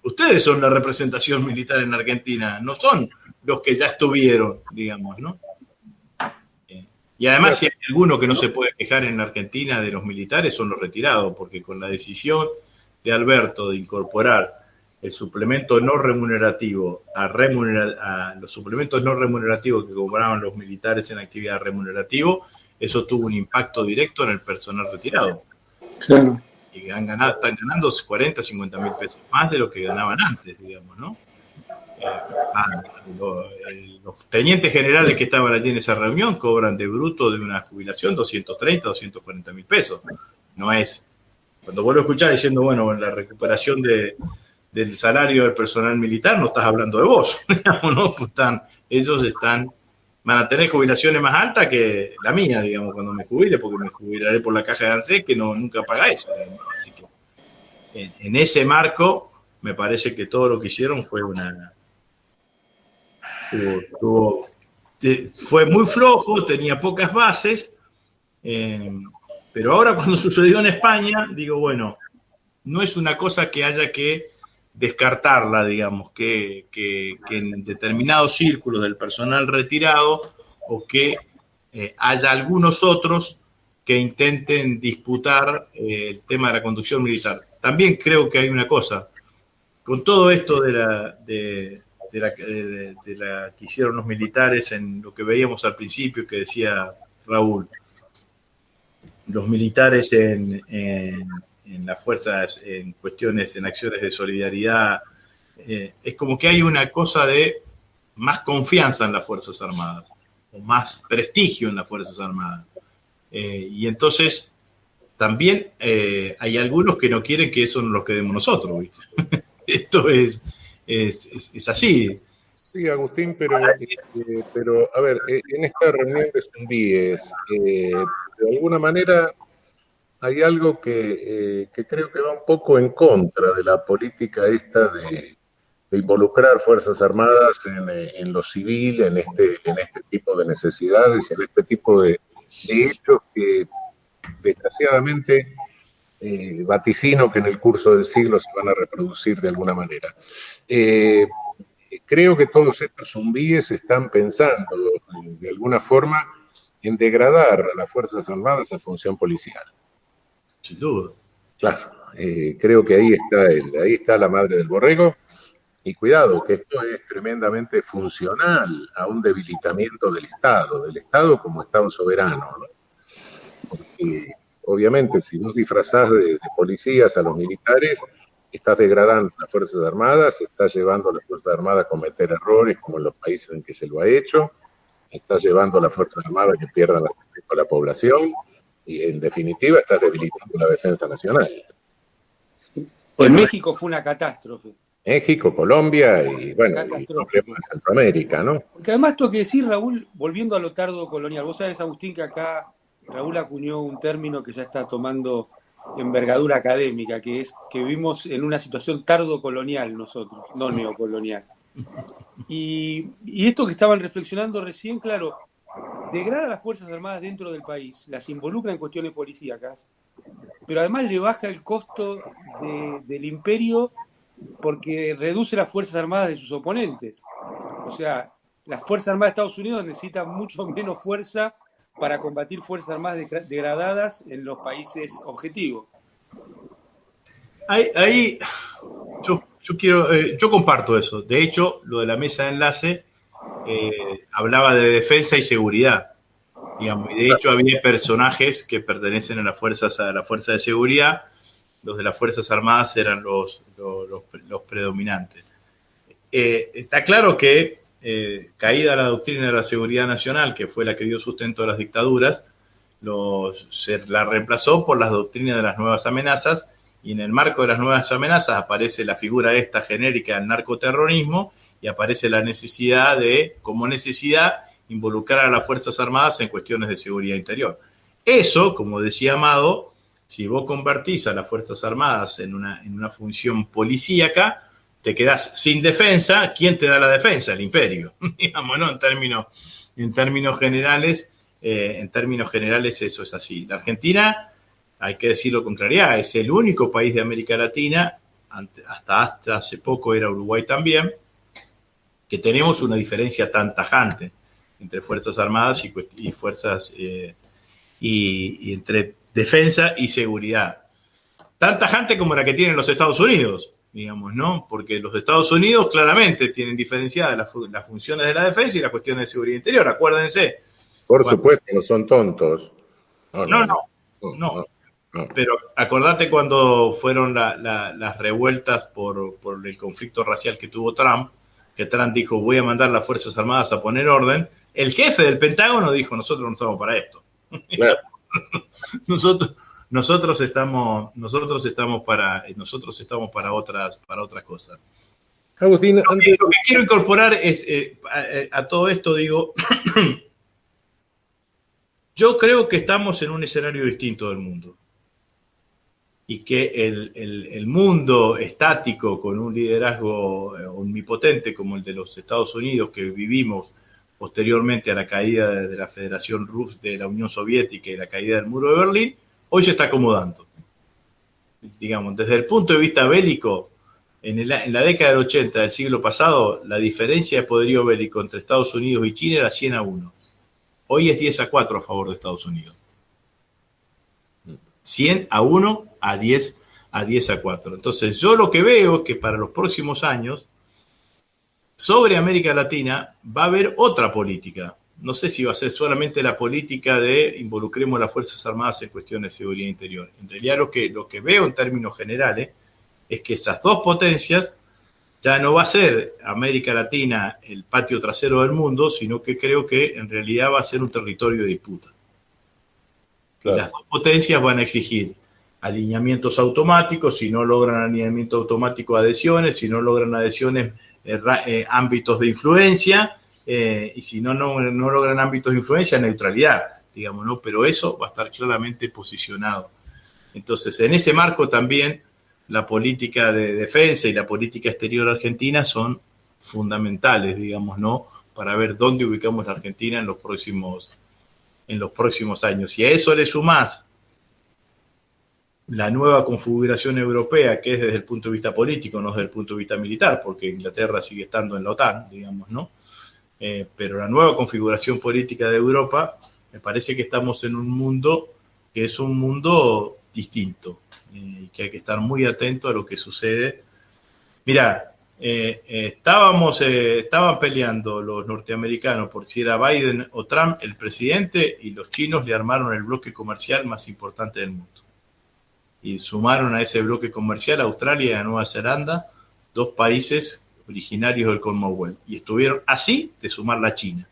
Ustedes son la representación militar en Argentina, no son los que ya estuvieron, digamos, ¿no? Y además, si hay alguno que no se puede quejar en la Argentina de los militares, son los retirados, porque con la decisión de Alberto de incorporar el suplemento no remunerativo a los suplementos no remunerativos que cobraban los militares en actividad remunerativo, eso tuvo un impacto directo en el personal retirado. Claro. Y están ganando 40, 50 mil pesos más de lo que ganaban antes, digamos, ¿no? Los tenientes generales que estaban allí en esa reunión cobran de bruto de una jubilación 230, 240 mil pesos. No es. Cuando vos lo escuchás diciendo, bueno, la recuperación del salario del personal militar, no estás hablando de vos, digamos, ¿no? Pues ellos van a tener jubilaciones más altas que la mía, digamos, cuando me jubile, porque me jubilaré por la caja de ANSES, que nunca paga eso. Digamos. Así que en ese marco, me parece que todo lo que hicieron fue fue muy flojo, tenía pocas bases, pero ahora cuando sucedió en España, digo, bueno, no es una cosa que haya que descartarla, digamos, que en determinados círculos del personal retirado o que haya algunos otros que intenten disputar el tema de la conducción militar. También creo que hay una cosa, con todo esto de la que hicieron los militares en lo que veíamos al principio, que decía Raúl, los militares en las fuerzas, en cuestiones, en acciones de solidaridad, es como que hay una cosa de más confianza en las Fuerzas Armadas, o más prestigio en las Fuerzas Armadas. Y entonces también hay algunos que no quieren que eso nos lo quedemos nosotros, ¿viste? Esto es así. Sí, Agustín, pero a ver, en esta reunión de Zumbíes, de alguna manera hay algo que creo que va un poco en contra de la política esta de involucrar Fuerzas Armadas en lo civil, en este tipo de necesidades, en este tipo de hechos que desgraciadamente vaticino que en el curso del siglo se van a reproducir de alguna manera. Creo que todos estos zumbíes están pensando de alguna forma en degradar a las Fuerzas Armadas a función policial. Sin duda. Claro, creo que ahí está la madre del borrego, y cuidado, que esto es tremendamente funcional a un debilitamiento del Estado como Estado soberano, ¿no? Porque obviamente si vos disfrazás de policías a los militares, estás degradando a las Fuerzas Armadas, estás llevando a las Fuerzas Armadas a cometer errores como en los países en que se lo ha hecho, estás llevando a las Fuerzas Armadas a que pierdan respeto a la población, y en definitiva estás debilitando la defensa nacional. En México fue una catástrofe. México, Colombia y bueno, y Centroamérica, ¿no? Porque además tengo que decir, Raúl, volviendo a lo tardo colonial, vos sabés, Agustín, que acá Raúl acuñó un término que ya está tomando envergadura académica, que es que vivimos en una situación tardo colonial nosotros, no neocolonial. Y esto que estaban reflexionando recién, claro, degrada a las Fuerzas Armadas dentro del país, las involucra en cuestiones policíacas, pero además le baja el costo del imperio porque reduce las Fuerzas Armadas de sus oponentes. O sea, las Fuerzas Armadas de Estados Unidos necesitan mucho menos fuerza para combatir Fuerzas Armadas degradadas en los países objetivos. Ahí yo comparto eso. De hecho, lo de la mesa de enlace hablaba de defensa y seguridad. Digamos, y de hecho había personajes que pertenecen a la fuerza de seguridad. Los de las Fuerzas Armadas eran los predominantes. Está claro que caída la doctrina de la seguridad nacional, que fue la que dio sustento a las dictaduras, se la reemplazó por las doctrinas de las nuevas amenazas, y en el marco de las nuevas amenazas aparece la figura esta genérica del narcoterrorismo, y aparece la necesidad como necesidad, involucrar a las Fuerzas Armadas en cuestiones de seguridad interior. Eso, como decía Amado, si vos convertís a las Fuerzas Armadas en una función policíaca, te quedás sin defensa. ¿Quién te da la defensa? El imperio, digamos, ¿no? En términos generales, eso es así. La Argentina, hay que decirlo con claridad, es el único país de América Latina, hasta hace poco era Uruguay también, que tenemos una diferencia tan tajante entre Fuerzas Armadas y fuerzas y entre defensa y seguridad. Tan tajante como la que tienen los Estados Unidos, digamos, ¿no? Porque los Estados Unidos claramente tienen diferenciadas las funciones de la defensa y las cuestiones de seguridad interior, acuérdense. Por supuesto, no son tontos. No. Pero acordate cuando fueron las revueltas por el conflicto racial que tuvo Trump, que Trump dijo, voy a mandar las Fuerzas Armadas a poner orden. El jefe del Pentágono dijo, nosotros no estamos para esto. Claro. nosotros estamos para otras cosas. Agustín, lo que quiero incorporar es a todo esto, digo, yo creo que estamos en un escenario distinto del mundo y que el mundo estático con un liderazgo omnipotente como el de los Estados Unidos que vivimos posteriormente a la caída de la Federación Rusa, de la Unión Soviética y la caída del muro de Berlín, hoy se está acomodando. Digamos, desde el punto de vista bélico, en la década del 80 del siglo pasado, la diferencia de poderío bélico entre Estados Unidos y China era 100-1. Hoy es 10-4 a favor de Estados Unidos. 100-1 a 10-4. Entonces, yo lo que veo es que para los próximos años, sobre América Latina va a haber otra política. No sé si va a ser solamente la política de involucremos las Fuerzas Armadas en cuestiones de seguridad interior. En realidad lo que veo en términos generales es que esas dos potencias ya no va a ser América Latina el patio trasero del mundo, sino que creo que en realidad va a ser un territorio de disputa. Claro. Y las dos potencias van a exigir alineamientos automáticos, si no logran alineamiento automático, adhesiones, si no logran adhesiones, ámbitos de influencia, y si no logran ámbitos de influencia, neutralidad, digamos, ¿no? Pero eso va a estar claramente posicionado. Entonces, en ese marco también la política de defensa y la política exterior argentina son fundamentales, digamos, ¿no? Para ver dónde ubicamos la Argentina en los próximos años. Y a eso le sumás la nueva configuración europea, que es desde el punto de vista político, no desde el punto de vista militar, porque Inglaterra sigue estando en la OTAN, digamos, ¿no? Pero la nueva configuración política de Europa, me parece que estamos en un mundo que es un mundo distinto, y que hay que estar muy atento a lo que sucede. Mirá, estaban peleando los norteamericanos por si era Biden o Trump el presidente, y los chinos le armaron el bloque comercial más importante del mundo. Y sumaron a ese bloque comercial a Australia y a Nueva Zelanda, dos países originarios del Commonwealth. Y estuvieron así de sumar la China.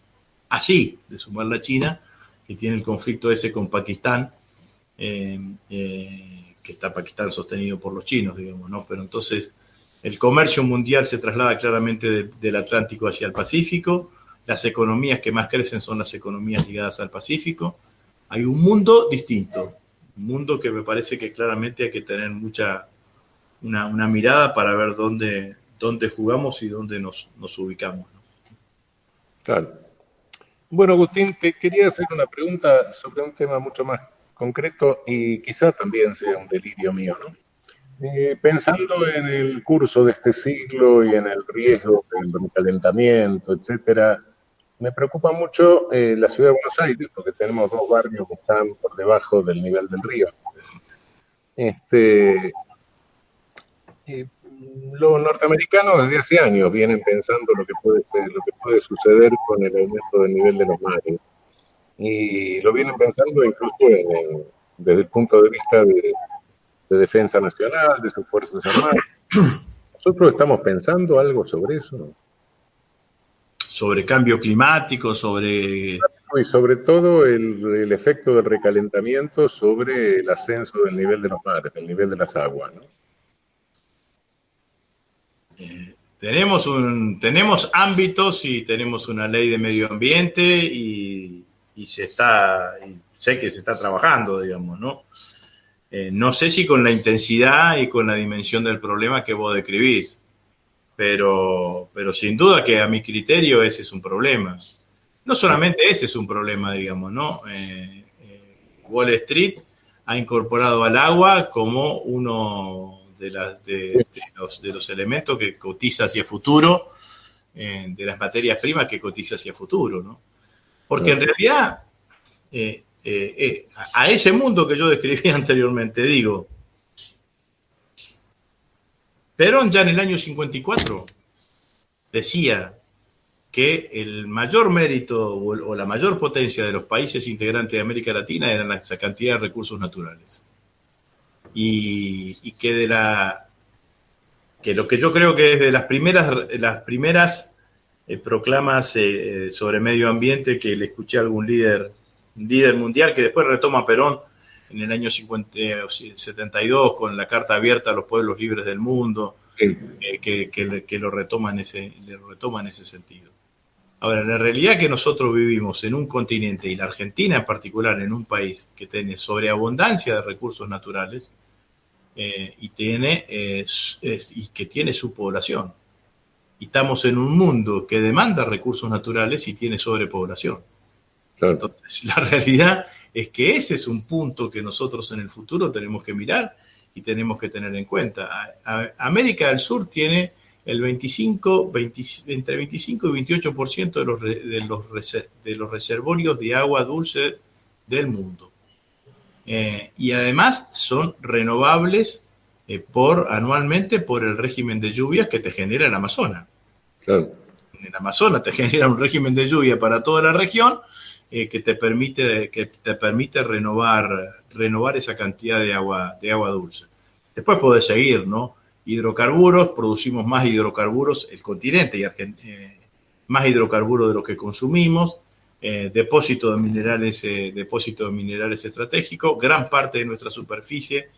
Así de sumar la China, que tiene el conflicto ese con Pakistán, que está Pakistán sostenido por los chinos, digamos, ¿no? Pero entonces el comercio mundial se traslada claramente del Atlántico hacia el Pacífico. Las economías que más crecen son las economías ligadas al Pacífico. Hay un mundo distinto. Un mundo que me parece que claramente hay que tener una mirada para ver dónde jugamos y dónde nos ubicamos, ¿no? Claro. Bueno, Agustín, te quería hacer una pregunta sobre un tema mucho más concreto y quizás también sea un delirio mío, ¿no? Pensando en el curso de este siglo y en el riesgo del recalentamiento, etcétera, me preocupa mucho la ciudad de Buenos Aires, porque tenemos dos barrios que están por debajo del nivel del río. Los norteamericanos desde hace años vienen pensando lo que puede suceder con el aumento del nivel de los mares. Y lo vienen pensando incluso desde el punto de vista de defensa nacional, de sus Fuerzas Armadas. ¿Nosotros estamos pensando algo sobre eso? Sobre cambio climático, y sobre todo el efecto del recalentamiento sobre el ascenso del nivel de los mares, del nivel de las aguas, ¿no? Tenemos ámbitos y tenemos una ley de medio ambiente y sé que se está trabajando, digamos, ¿no? No sé si con la intensidad y con la dimensión del problema que vos describís, pero sin duda que a mi criterio ese es un problema. No solamente ese es un problema, digamos, ¿no? Wall Street ha incorporado al agua como uno de los elementos que cotiza hacia futuro, de las materias primas que cotiza hacia futuro, ¿no? Porque en realidad, a ese mundo que yo describí anteriormente, digo, Perón ya en el año 54 decía que el mayor mérito o la mayor potencia de los países integrantes de América Latina eran esa cantidad de recursos naturales. Y que lo que yo creo que es de las primeras proclamas sobre medio ambiente que le escuché a algún líder mundial, que después retoma Perón en el año 72 con la Carta Abierta a los Pueblos Libres del Mundo, que lo retoma en ese sentido. Ahora, la realidad es que nosotros vivimos en un continente, y la Argentina en particular, en un país que tiene sobreabundancia de recursos naturales y que tiene su población. Y estamos en un mundo que demanda recursos naturales y tiene sobrepoblación. Claro. Entonces, la realidad es que ese es un punto que nosotros en el futuro tenemos que mirar y tenemos que tener en cuenta. América del Sur tiene el entre 25 y 28% de los reservorios de agua dulce del mundo. Y además son renovables anualmente por el régimen de lluvias que te genera el Amazonas. Claro. En el Amazonas te genera un régimen de lluvia para toda la región que te permite renovar esa cantidad de agua dulce. Después podés seguir, ¿no? Hidrocarburos, producimos más hidrocarburos, el continente, más hidrocarburos de los que consumimos, depósito de minerales estratégicos, gran parte de nuestra superficie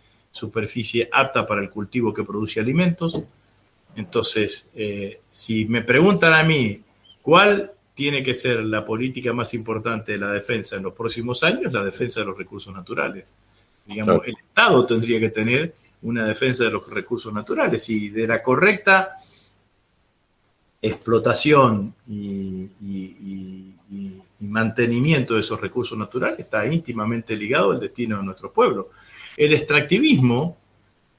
apta para el cultivo que produce alimentos. Entonces, si me preguntan a mí cuál tiene que ser la política más importante de la defensa en los próximos años, la defensa de los recursos naturales. Digamos, el Estado tendría que tener una defensa de los recursos naturales y de la correcta explotación y mantenimiento de esos recursos naturales está íntimamente ligado al destino de nuestro pueblo. El extractivismo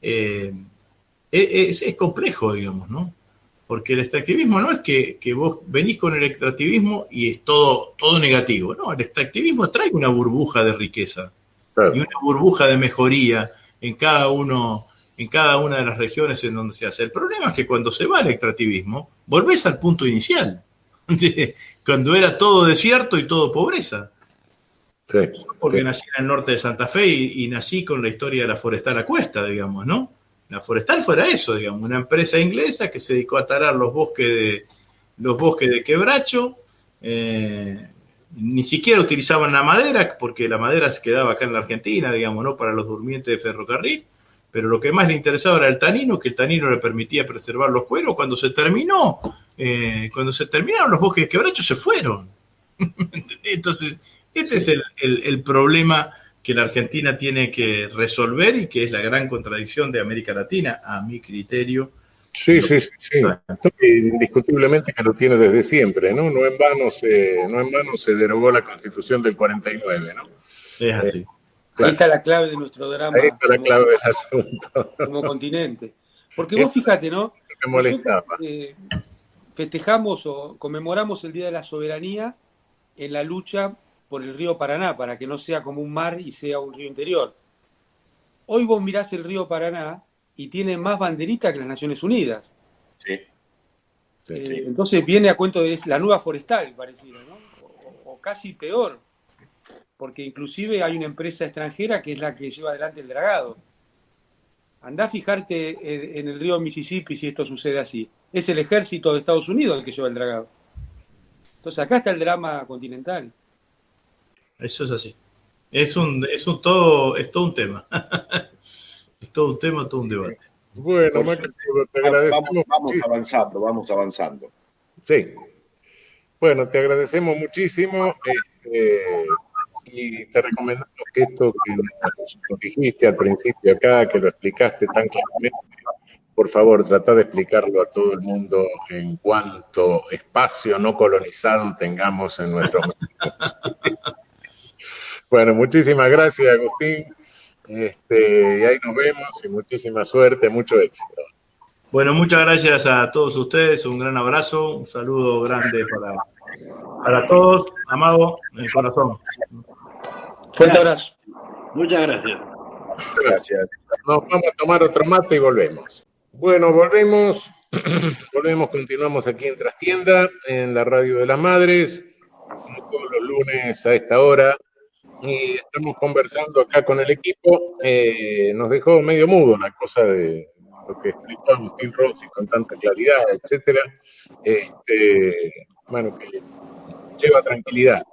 es complejo, digamos, ¿no? Porque el extractivismo no es que vos venís con el extractivismo y es todo negativo, ¿no? El extractivismo trae una burbuja de riqueza y una burbuja de mejoría en cada una de las regiones en donde se hace. El problema es que cuando se va al extractivismo, volvés al punto inicial, cuando era todo desierto y todo pobreza. Sí, porque nací en el norte de Santa Fe y nací con la historia de la Forestal a cuesta, digamos, ¿no? La Forestal fuera eso, digamos, una empresa inglesa que se dedicó a talar los bosques de quebracho, ni siquiera utilizaban la madera, porque la madera se quedaba acá en la Argentina, digamos, ¿no? Para los durmientes de ferrocarril, pero lo que más le interesaba era el tanino, que el tanino le permitía preservar los cueros. Cuando se terminaron los bosques de quebracho, se fueron. Entonces, este es el problema que la Argentina tiene que resolver y que es la gran contradicción de América Latina, a mi criterio. Sí. Indiscutiblemente que lo tiene desde siempre, ¿no? No en vano se derogó la Constitución del 49, ¿no? Es así. Claro. Ahí está la clave de nuestro drama. Ahí está la clave del asunto. Como continente. Porque vos fíjate, ¿no? Me molestaba. Festejamos o conmemoramos el Día de la Soberanía en la lucha por el río Paraná, para que no sea como un mar y sea un río interior. Hoy vos mirás el río Paraná y tiene más banderitas que las Naciones Unidas. Sí. Entonces viene a cuento de la nueva forestal, parecido, ¿no? O casi peor, porque inclusive hay una empresa extranjera que es la que lleva adelante el dragado. Andá a fijarte en el río Mississippi si esto sucede así. Es el ejército de Estados Unidos el que lleva el dragado. Entonces acá está el drama continental. Eso es así. Es todo un tema. Es todo un tema, todo un debate. Bueno, Máximo, te agradecemos. Vamos avanzando. Sí. Bueno, te agradecemos muchísimo. y te recomendamos que esto que nos dijiste al principio acá, que lo explicaste tan claramente, por favor, trata de explicarlo a todo el mundo en cuanto espacio no colonizado tengamos en nuestros medios. Bueno, muchísimas gracias, Agustín. Y ahí nos vemos y muchísima suerte, mucho éxito. Bueno, muchas gracias a todos ustedes, un gran abrazo, un saludo grande para todos, Amado, en el corazón. Fuerte abrazo. Muchas gracias. Gracias. Nos vamos a tomar otro mate y volvemos. Bueno, volvemos, continuamos aquí en Trastienda, en la Radio de las Madres, como todos los lunes a esta hora, y estamos conversando acá con el equipo. Nos dejó medio mudo la cosa de lo que explicó Agustín Rossi con tanta claridad, etcétera. Bueno, que lleva tranquilidad,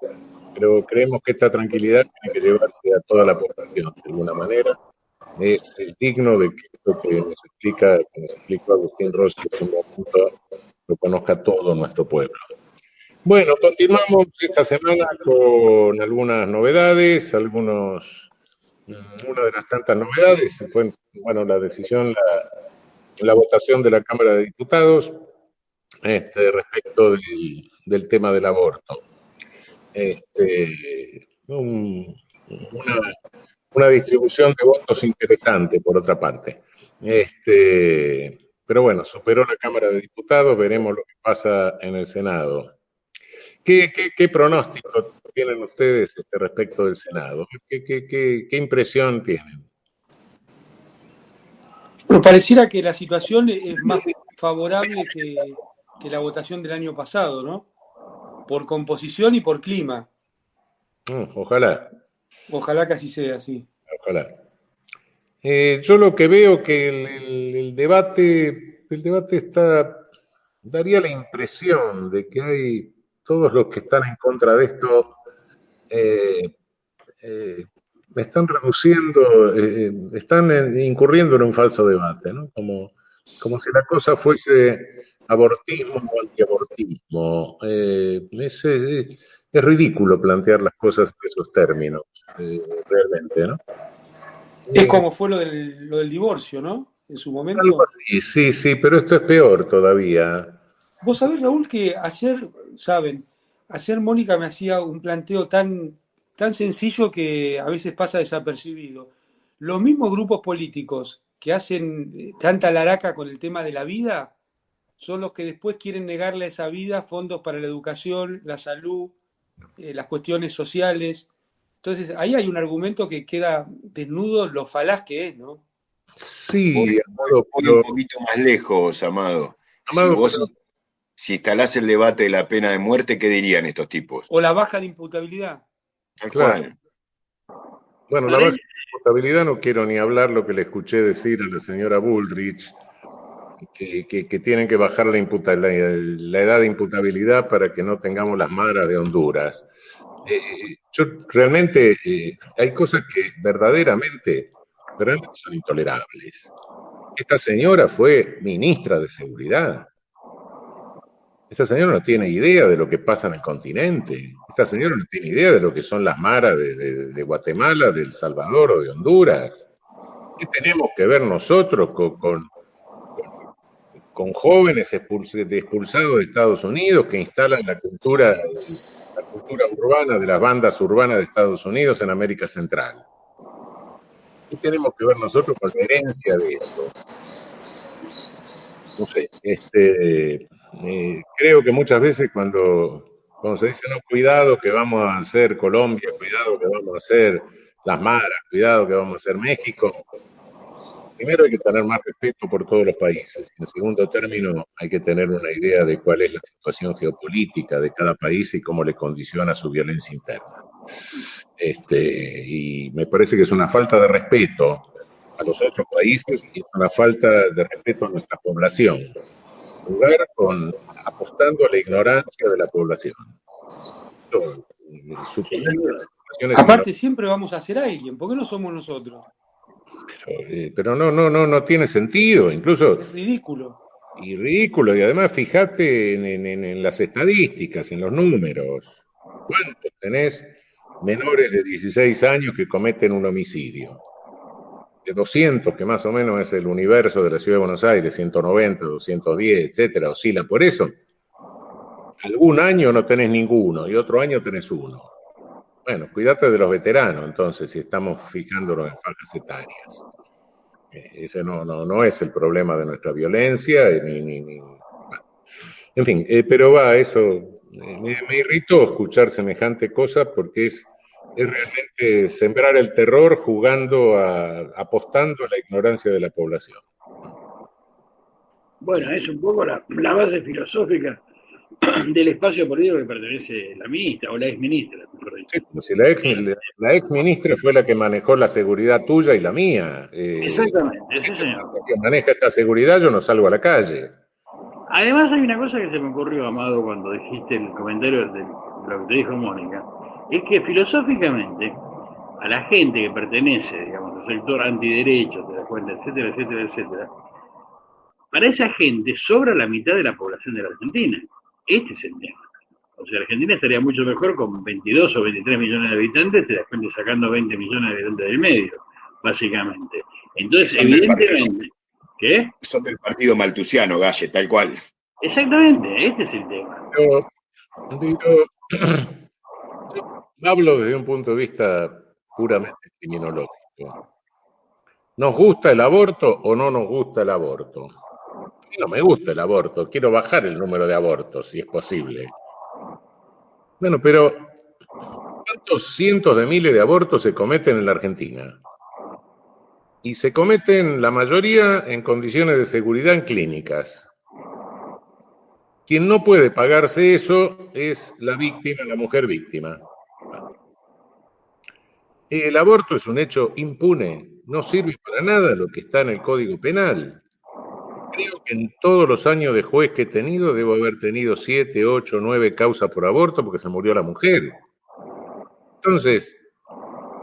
pero creemos que esta tranquilidad tiene que llevarse a toda la población de alguna manera. Es digno de que esto que nos explicó Agustín Rossi en un momento lo conozca todo nuestro pueblo. Bueno, continuamos esta semana con algunas novedades, una de las tantas novedades fue, bueno, la decisión, la votación de la Cámara de Diputados respecto del tema del aborto. Una distribución de votos interesante, por otra parte. Pero bueno, superó la Cámara de Diputados, veremos lo que pasa en el Senado. ¿Qué pronóstico tienen ustedes respecto del Senado? ¿Qué impresión tienen? Bueno, pareciera que la situación es más favorable que la votación del año pasado, ¿no? Por composición y por clima. Ojalá. Ojalá que así sea, sí. Ojalá. Yo lo que veo que el debate daría la impresión de que hay todos los que están en contra de esto están reduciendo, están incurriendo en un falso debate, ¿no? Como si la cosa fuese abortismo o antiabortismo. Es ridículo plantear las cosas en esos términos, realmente, ¿no? Es como fue lo del divorcio, ¿no? En su momento. Algo así, sí, pero esto es peor todavía. Vos sabés, Raúl, que ayer Mónica me hacía un planteo tan sencillo que a veces pasa desapercibido. Los mismos grupos políticos que hacen tanta laraca con el tema de la vida son los que después quieren negarle a esa vida fondos para la educación, la salud, las cuestiones sociales. Entonces, ahí hay un argumento que queda desnudo lo falaz que es, ¿no? Sí, voy un poquito más lejos, Amado. Si instalás el debate de la pena de muerte, ¿qué dirían estos tipos? O la baja de imputabilidad. Tal cual. Bueno, la baja de imputabilidad no quiero ni hablar lo que le escuché decir a la señora Bullrich, que tienen que bajar la edad de imputabilidad para que no tengamos las maras de Honduras. Yo realmente hay cosas que verdaderamente son intolerables. Esta señora fue ministra de Seguridad. Esta señora no tiene idea de lo que pasa en el continente. Esta señora no tiene idea de lo que son las maras de Guatemala, de El Salvador o de Honduras. ¿Qué tenemos que ver nosotros con jóvenes expulsados de Estados Unidos que instalan la cultura urbana de las bandas urbanas de Estados Unidos en América Central? ¿Qué tenemos que ver nosotros con la herencia de esto? No sé, creo que muchas veces cuando se dice, no, cuidado que vamos a hacer Colombia, cuidado que vamos a hacer las maras, cuidado que vamos a hacer México, primero hay que tener más respeto por todos los países. En segundo término, hay que tener una idea de cuál es la situación geopolítica de cada país y cómo le condiciona su violencia interna. Y me parece que es una falta de respeto a los otros países y es una falta de respeto a nuestra población. Jugar apostando a la ignorancia de la población. Aparte, siempre vamos a ser alguien. ¿Por qué no somos nosotros? Pero no tiene sentido, incluso. Es ridículo. Y además fíjate en las estadísticas, en los números. ¿Cuántos tenés menores de 16 años que cometen un homicidio. De 200, que más o menos es el universo de la Ciudad de Buenos Aires, 190, 210, etcétera, oscila por eso. Algún año no tenés ninguno y otro año tenés uno. Bueno, cuídate de los veteranos, entonces, si estamos fijándonos en franjas etarias. Ese no es el problema de nuestra violencia, en fin, pero eso me irritó escuchar semejante cosa porque es realmente sembrar el terror apostando a la ignorancia de la población. Bueno, es un poco la base filosófica del espacio político que pertenece la ministra, o la exministra, mejor dicho. Sí, como si la ex ministra fue la que manejó la seguridad tuya y la mía. Exactamente, sí, señor. La que maneja esta seguridad, yo no salgo a la calle. Además hay una cosa que se me ocurrió, Amado, cuando dijiste el comentario de lo que te dijo Mónica, es que filosóficamente a la gente que pertenece, digamos, al sector antiderecho, te das cuenta, etcétera, etcétera, etcétera, para esa gente sobra la mitad de la población de la Argentina. Este es el tema. O sea, Argentina estaría mucho mejor con 22 o 23 millones de habitantes, te das cuenta sacando 20 millones de habitantes del medio, básicamente. Entonces, evidentemente... ¿Qué? Son del partido maltusiano, Galle, tal cual. Exactamente, este es el tema. Yo hablo desde un punto de vista puramente criminológico. ¿Nos gusta el aborto o no nos gusta el aborto? A mí no me gusta el aborto, quiero bajar el número de abortos, si es posible. Bueno, pero ¿cuántos cientos de miles de abortos se cometen en la Argentina? Y se cometen la mayoría en condiciones de seguridad en clínicas. Quien no puede pagarse eso es la víctima, la mujer víctima. El aborto es un hecho impune, no sirve para nada lo que está en el Código Penal. Creo que en todos los años de juez que he tenido, debo haber tenido 7, 8, 9 causas por aborto porque se murió la mujer. Entonces,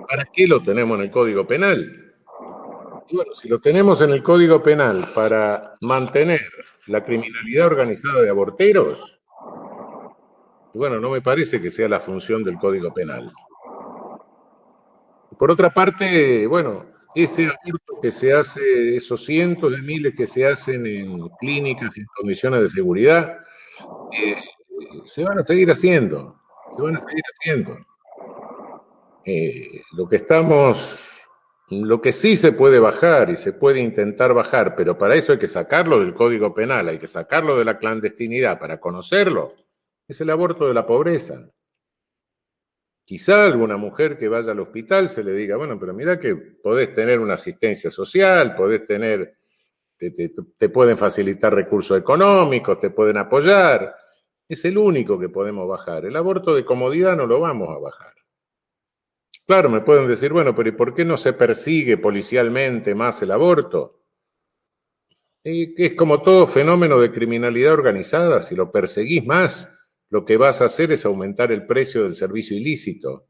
¿para qué lo tenemos en el Código Penal? Y bueno, si lo tenemos en el Código Penal para mantener la criminalidad organizada de aborteros, bueno, no me parece que sea la función del Código Penal. Por otra parte, bueno, ese aborto que se hace, esos cientos de miles que se hacen en clínicas en condiciones de seguridad, se van a seguir haciendo, Lo que sí se puede bajar y se puede intentar bajar, pero para eso hay que sacarlo del Código Penal, hay que sacarlo de la clandestinidad para conocerlo, es el aborto de la pobreza. Quizá alguna mujer que vaya al hospital se le diga, bueno, pero mira que podés tener una asistencia social, podés tener, te pueden facilitar recursos económicos, te pueden apoyar. Es el único que podemos bajar. El aborto de comodidad no lo vamos a bajar. Claro, me pueden decir, bueno, pero ¿y por qué no se persigue policialmente más el aborto? Es como todo fenómeno de criminalidad organizada, si lo perseguís más, lo que vas a hacer es aumentar el precio del servicio ilícito.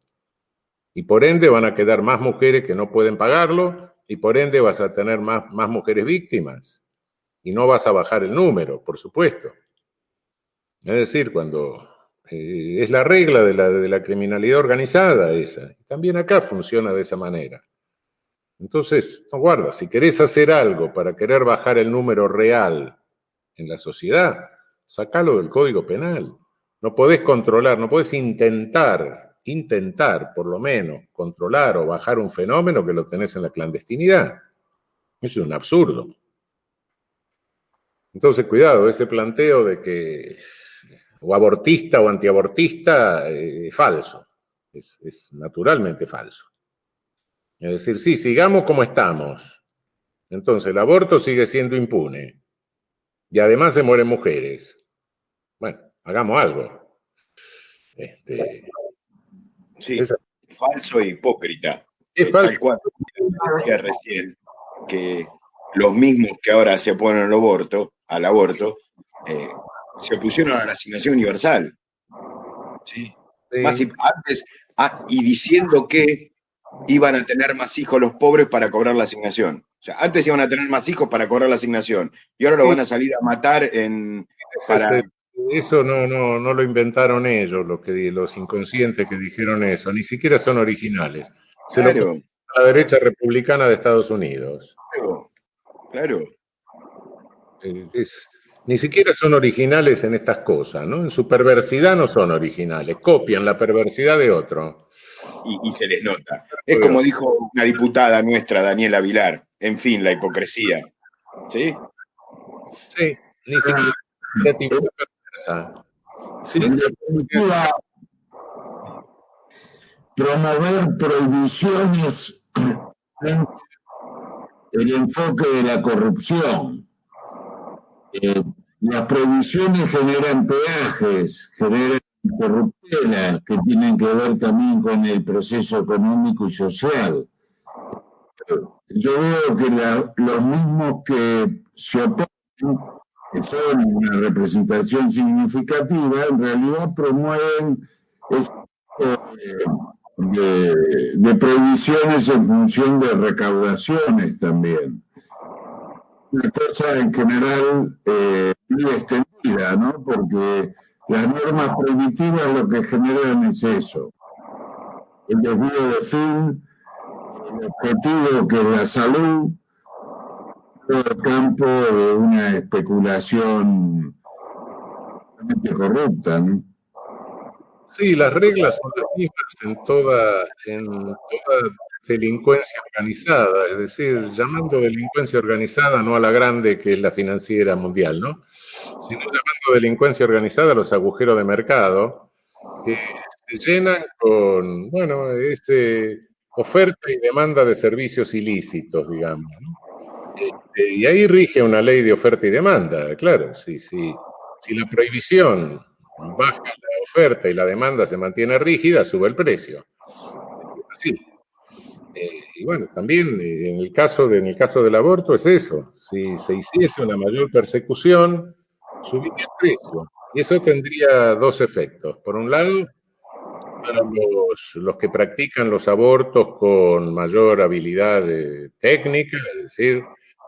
Y por ende van a quedar más mujeres que no pueden pagarlo, y por ende vas a tener más mujeres víctimas. Y no vas a bajar el número, por supuesto. Es decir, cuando es la regla de la criminalidad organizada esa. También acá funciona de esa manera. Entonces, no guarda, si querés hacer algo para querer bajar el número real en la sociedad, sacalo del Código Penal. No podés controlar, no podés intentar por lo menos, controlar o bajar un fenómeno que lo tenés en la clandestinidad. Eso es un absurdo. Entonces, cuidado, ese planteo de que o abortista o antiabortista es falso, es naturalmente falso. Es decir, sí, sigamos como estamos. Entonces, el aborto sigue siendo impune y además se mueren mujeres. Bueno, hagamos algo. Sí, falso e hipócrita. Es falso. Tal cual decía recién, que los mismos que ahora se oponen al aborto, se opusieron a la asignación universal. ¿Sí? Sí. Más antes, y diciendo que iban a tener más hijos los pobres para cobrar la asignación. O sea, antes iban a tener más hijos para cobrar la asignación, y ahora lo van a salir a matar para eso no lo inventaron ellos, los inconscientes que dijeron eso, ni siquiera son originales. Se lo Claro, a la derecha republicana de Estados Unidos. claro, claro. Ni siquiera son originales en estas cosas, ¿no? En su perversidad no son originales, copian la perversidad de otro. Y se les nota. Es como dijo una diputada nuestra, Daniela Vilar, en fin, la hipocresía. ¿Sí? Sí, ni siquiera creatividad perversa. Sí, En definitiva, promover prohibiciones en el enfoque de la corrupción. Las prohibiciones generan peajes, generan corruptelas que tienen que ver también con el proceso económico y social. Yo veo que los mismos que se oponen, que son una representación significativa, en realidad promueven este de prohibiciones en función de recaudaciones también. Una cosa en general muy extendida, ¿no? Porque las normas prohibitivas lo que generan es eso, el desvío de fin, el objetivo que es la salud, todo el campo de una especulación realmente corrupta, ¿no? Sí, las reglas son las mismas en toda delincuencia organizada, es decir, llamando delincuencia organizada no a la grande que es la financiera mundial, ¿no? Sino llamando delincuencia organizada a los agujeros de mercado que se llenan con, bueno, oferta y demanda de servicios ilícitos, digamos, ¿no? Y ahí rige una ley de oferta y demanda, claro, si la prohibición baja la oferta y la demanda se mantiene rígida, sube el precio. Así. Y bueno, también en el caso del aborto es eso. Si se hiciese una mayor persecución, subiría el precio. Y eso tendría dos efectos. Por un lado, para los que practican los abortos con mayor habilidad técnica, es decir,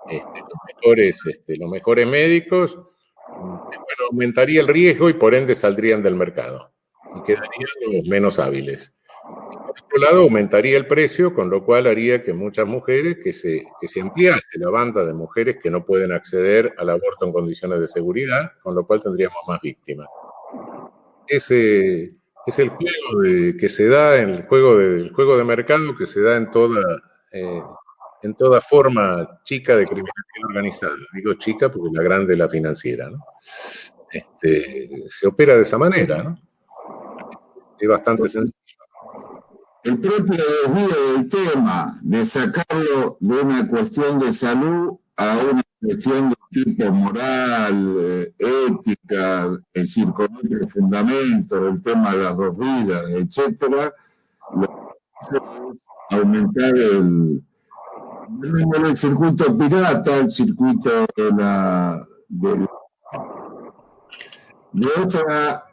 los mejores médicos, bueno, aumentaría el riesgo y por ende saldrían del mercado y quedarían los menos hábiles. Por otro lado, aumentaría el precio, con lo cual haría que muchas mujeres, que se ampliase la banda de mujeres que no pueden acceder al aborto en condiciones de seguridad, con lo cual tendríamos más víctimas. Ese es el juego que se da, el juego de mercado que se da en toda forma chica de criminalidad organizada. Digo chica porque la grande es la financiera, ¿no? Se opera de esa manera, ¿no? Es bastante sencillo. El propio desvío del tema, de sacarlo de una cuestión de salud a una cuestión de tipo moral, ética, es decir, con otros fundamentos, el tema de las dos vidas, etcétera, aumentar el circuito pirata, el circuito de otra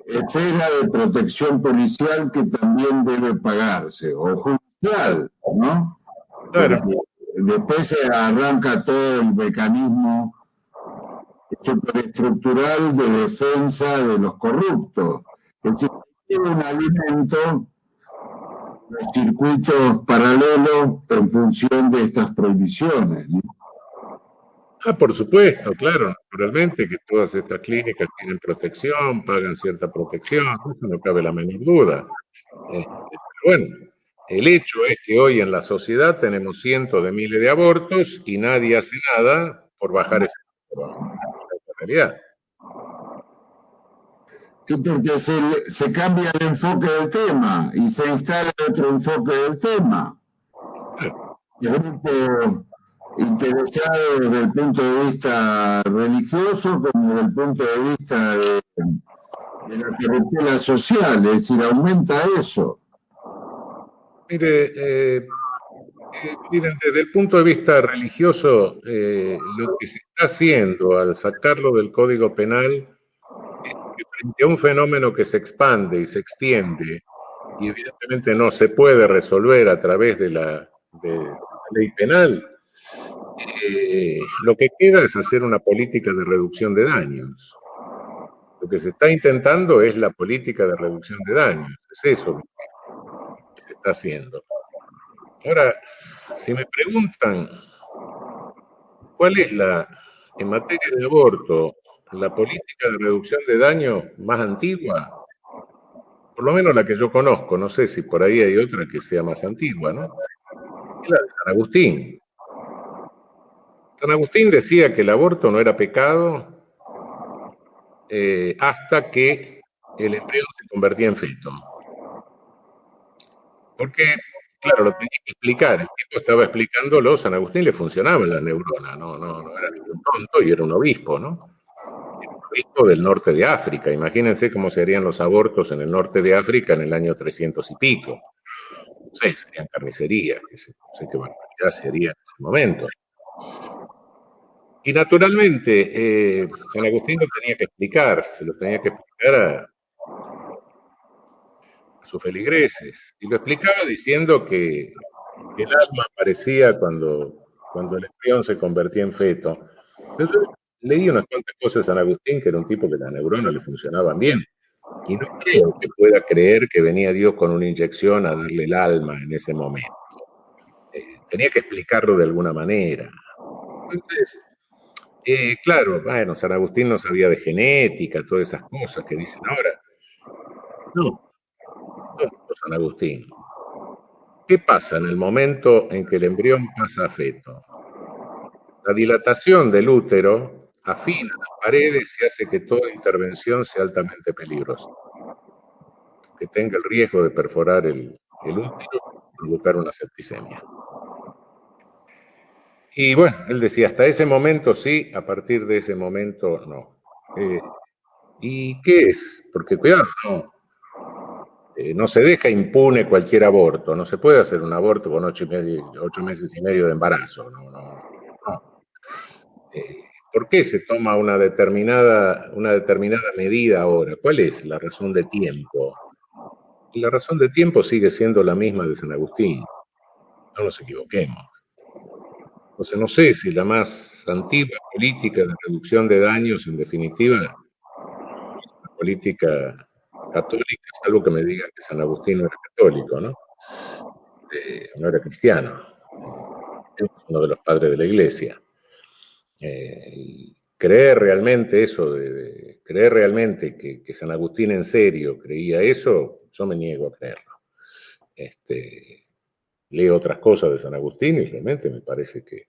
esfera de protección policial que también debe pagarse, o judicial, ¿no? Claro. Porque después se arranca todo el mecanismo superestructural de defensa de los corruptos. Es decir, tiene un alimento los circuitos paralelos en función de estas prohibiciones, ¿no? Por supuesto, claro, naturalmente que todas estas clínicas tienen protección, pagan cierta protección, eso no cabe la menor duda. Pero bueno, el hecho es que hoy en la sociedad tenemos cientos de miles de abortos y nadie hace nada por bajar ese número. Esa es la realidad. Sí, porque se cambia el enfoque del tema y se instala otro enfoque del tema. El grupo interesado desde el punto de vista religioso como desde el punto de vista de la corruptela social, es decir, aumenta eso. Miren, desde el punto de vista religioso, lo que se está haciendo al sacarlo del Código Penal es que frente a un fenómeno que se expande y se extiende, y evidentemente no se puede resolver a través de la ley penal, lo que queda es hacer una política de reducción de daños. Lo que se está intentando es la política de reducción de daños, es eso que se está haciendo. Ahora, si me preguntan cuál es en materia de aborto, la política de reducción de daños más antigua, por lo menos la que yo conozco, no sé si por ahí hay otra que sea más antigua, ¿no? Es la de San Agustín. San Agustín decía que el aborto no era pecado hasta que el embrión se convertía en feto. Porque, claro, lo tenía que explicar. El tipo estaba explicándolo, San Agustín le funcionaba la neurona, no era ningún tonto y era un obispo, ¿no? Era un obispo del norte de África. Imagínense cómo serían los abortos en el norte de África en el año 300 y pico. No sé, serían carnicerías, no sé qué barbaridad sería en ese momento. Y naturalmente, San Agustín lo tenía que explicar, se lo tenía que explicar a sus feligreses. Y lo explicaba diciendo que el alma aparecía cuando el embrión se convertía en feto. Yo leí unas cuantas cosas de San Agustín, que era un tipo que las neuronas le funcionaban bien. Y no creo que pueda creer que venía Dios con una inyección a darle el alma en ese momento. Tenía que explicarlo de alguna manera. Entonces, claro, bueno, San Agustín no sabía de genética, todas esas cosas que dicen ahora. No, San Agustín. ¿Qué pasa en el momento en que el embrión pasa a feto? La dilatación del útero afina las paredes y hace que toda intervención sea altamente peligrosa. Que tenga el riesgo de perforar el útero y provocar una septicemia. Y bueno, él decía, hasta ese momento sí, a partir de ese momento no. ¿Y qué es? Porque cuidado, no se deja impune cualquier aborto, no se puede hacer un aborto con 8 meses y medio de embarazo, no. ¿Por qué se toma una determinada medida ahora? ¿Cuál es la razón de tiempo? Y la razón de tiempo sigue siendo la misma de San Agustín, no nos equivoquemos. Entonces no sé si la más antigua política de reducción de daños, en definitiva, es una política católica, salvo que me digan que San Agustín no era católico, ¿no? No era cristiano, es uno de los padres de la Iglesia. Y creer realmente eso, creer realmente que San Agustín en serio creía eso, yo me niego a creerlo. Leo otras cosas de San Agustín y realmente me parece que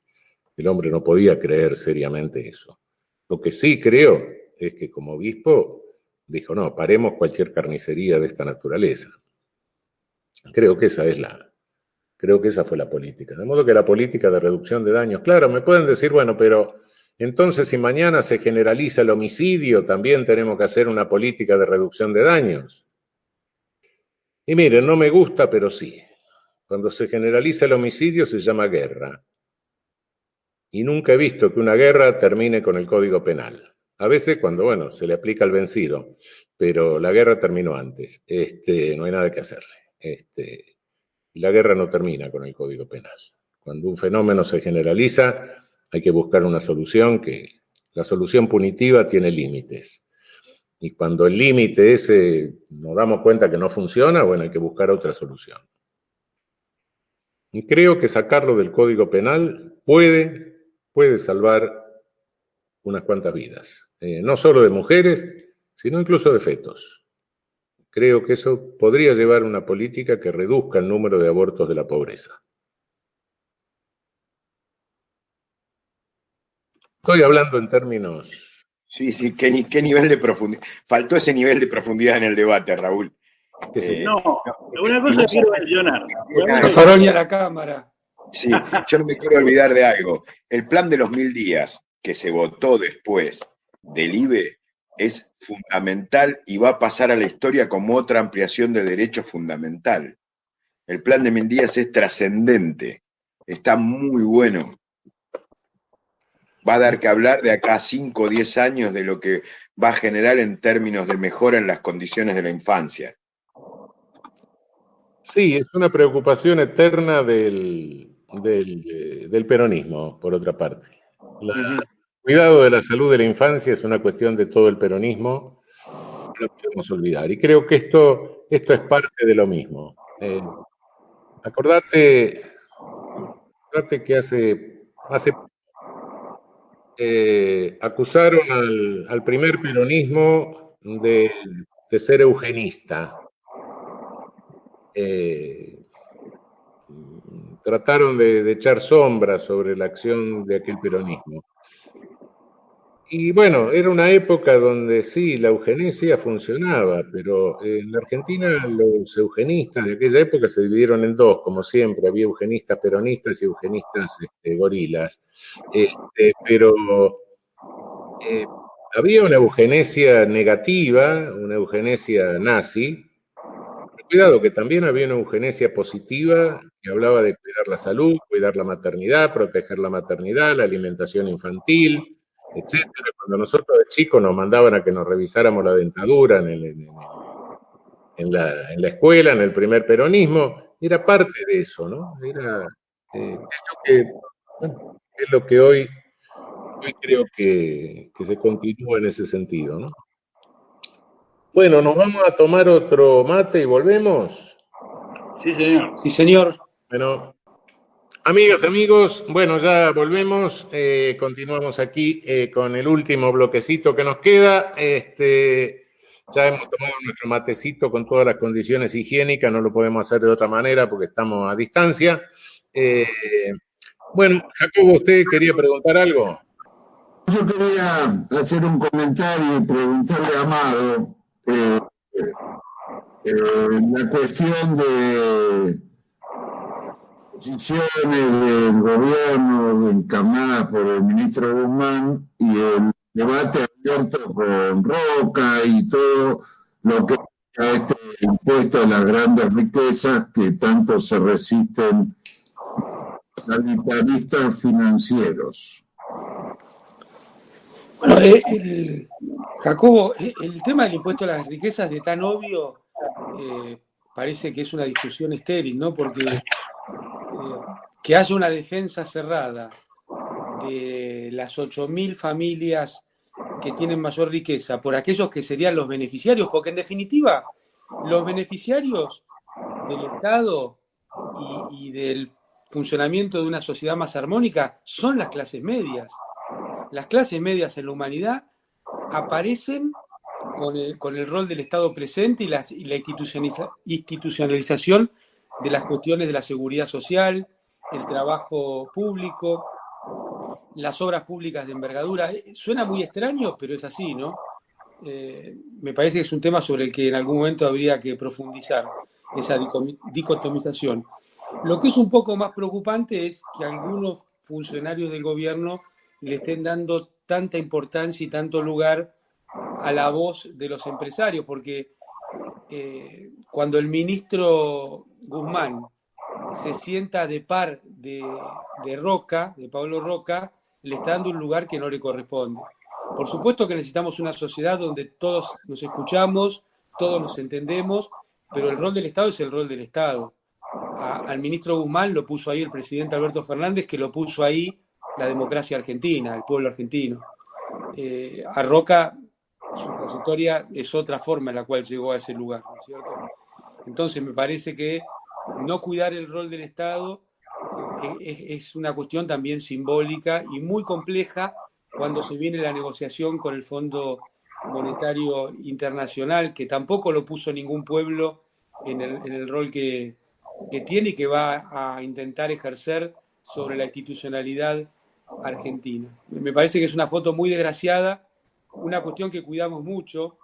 el hombre no podía creer seriamente eso. Lo que sí creo es que como obispo dijo, no, paremos cualquier carnicería de esta naturaleza. Creo que esa fue la política. De modo que la política de reducción de daños, claro, me pueden decir, bueno, pero entonces si mañana se generaliza el homicidio, también tenemos que hacer una política de reducción de daños. Y miren, no me gusta, pero sí. Cuando se generaliza el homicidio se llama guerra. Y nunca he visto que una guerra termine con el Código Penal. A veces cuando, bueno, se le aplica al vencido, pero la guerra terminó antes. No hay nada que hacerle. La guerra no termina con el Código Penal. Cuando un fenómeno se generaliza, hay que buscar una solución la solución punitiva tiene límites. Y cuando el límite ese nos damos cuenta que no funciona, bueno, hay que buscar otra solución. Y creo que sacarlo del Código Penal puede salvar unas cuantas vidas, no solo de mujeres, sino incluso de fetos. Creo que eso podría llevar a una política que reduzca el número de abortos de la pobreza. Estoy hablando en términos... Sí, qué nivel de profundidad. Faltó ese nivel de profundidad en el debate, Raúl. No, una cosa quiero mencionar. Zaffaroni a la cámara. Sí, yo no me quiero olvidar de algo. El plan de los 1000 días que se votó después del IBE es fundamental y va a pasar a la historia como otra ampliación de derechos fundamental. El plan de 1000 días es trascendente, está muy bueno. Va a dar que hablar de acá a 5 o 10 años de lo que va a generar en términos de mejora en las condiciones de la infancia. Sí, es una preocupación eterna del peronismo, por otra parte. El cuidado de la salud de la infancia es una cuestión de todo el peronismo lo podemos olvidar. Y creo que esto es parte de lo mismo. Acordate que acusaron al primer peronismo de ser eugenista. Trataron de echar sombra sobre la acción de aquel peronismo. Y bueno, era una época donde sí, la eugenesia funcionaba, pero en la Argentina los eugenistas de aquella época se dividieron en dos, como siempre, había eugenistas peronistas y eugenistas gorilas. Pero había una eugenesia negativa, una eugenesia nazi. Cuidado, que también había una eugenesia positiva que hablaba de cuidar la salud, cuidar la maternidad, proteger la maternidad, la alimentación infantil, etcétera. Cuando nosotros de chicos nos mandaban a que nos revisáramos la dentadura en la escuela, en el primer peronismo, era parte de eso, ¿no? Es lo que hoy creo que se continúa en ese sentido, ¿no? Bueno, nos vamos a tomar otro mate y volvemos. Sí, señor. Sí, señor. Bueno, amigas, amigos, bueno, ya volvemos. Continuamos aquí con el último bloquecito que nos queda. Ya hemos tomado nuestro matecito con todas las condiciones higiénicas, no lo podemos hacer de otra manera porque estamos a distancia. Bueno, Jacobo, ¿usted quería preguntar algo? Yo quería hacer un comentario y preguntarle a Amado la cuestión de posiciones del gobierno encarnadas por el ministro Guzmán y el debate abierto con Roca y todo lo que es este impuesto a las grandes riquezas que tanto se resisten capitalistas financieros. Bueno, Jacobo, el tema del impuesto a las riquezas de tan obvio parece que es una discusión estéril, ¿no? Porque que haya una defensa cerrada de las 8.000 familias que tienen mayor riqueza por aquellos que serían los beneficiarios, porque en definitiva los beneficiarios del Estado y del funcionamiento de una sociedad más armónica son las clases medias. Las clases medias en la humanidad aparecen con el rol del Estado presente y la institucionalización de las cuestiones de la seguridad social, el trabajo público, las obras públicas de envergadura. Suena muy extraño, pero es así, ¿no? Me parece que es un tema sobre el que en algún momento habría que profundizar, esa dicotomización. Lo que es un poco más preocupante es que algunos funcionarios del gobierno le estén dando tanta importancia y tanto lugar a la voz de los empresarios, porque cuando el ministro Guzmán se sienta de par de Roca, de Pablo Roca, le está dando un lugar que no le corresponde. Por supuesto que necesitamos una sociedad donde todos nos escuchamos, todos nos entendemos, pero el rol del Estado es el rol del Estado. Al ministro Guzmán lo puso ahí el presidente Alberto Fernández, que lo puso ahí la democracia argentina, el pueblo argentino. A Roca, su trayectoria es otra forma en la cual llegó a ese lugar, ¿no es cierto? Entonces me parece que no cuidar el rol del Estado es una cuestión también simbólica y muy compleja cuando se viene la negociación con el Fondo Monetario Internacional, que tampoco lo puso ningún pueblo en el rol que tiene y que va a intentar ejercer sobre la institucionalidad argentina. Me parece que es una foto muy desgraciada, una cuestión que cuidamos mucho,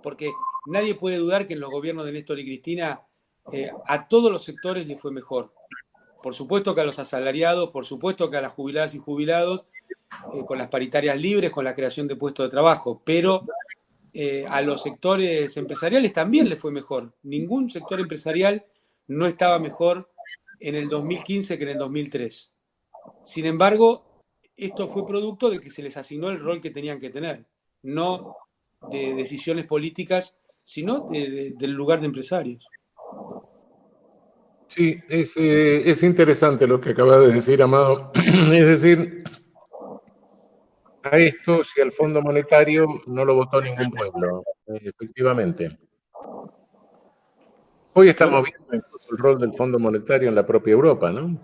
porque nadie puede dudar que en los gobiernos de Néstor y Cristina a todos los sectores les fue mejor. Por supuesto que a los asalariados, por supuesto que a las jubiladas y jubilados, con las paritarias libres, con la creación de puestos de trabajo, pero a los sectores empresariales también les fue mejor. Ningún sector empresarial no estaba mejor en el 2015 que en el 2003. Sin embargo, esto fue producto de que se les asignó el rol que tenían que tener, no de decisiones políticas, sino del lugar de empresarios. Sí, es interesante lo que acaba de decir, Amado. Es decir, a esto si al Fondo Monetario no lo votó ningún pueblo, efectivamente. Hoy estamos viendo incluso el rol del Fondo Monetario en la propia Europa, ¿no?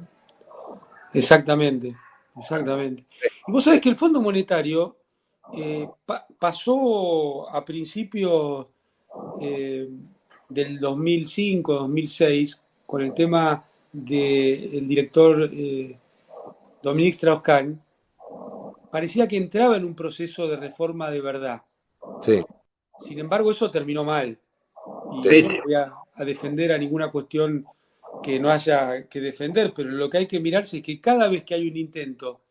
Exactamente, exactamente. Y vos sabés que el Fondo Monetario pasó a principios del 2005, 2006, con el tema del director Dominique Strauss-Kahn, parecía que entraba en un proceso de reforma de verdad. Sí. Sin embargo, eso terminó mal. Y Sí. yo no voy a defender a ninguna cuestión que no haya que defender, pero lo que hay que mirarse es que cada vez que hay un intento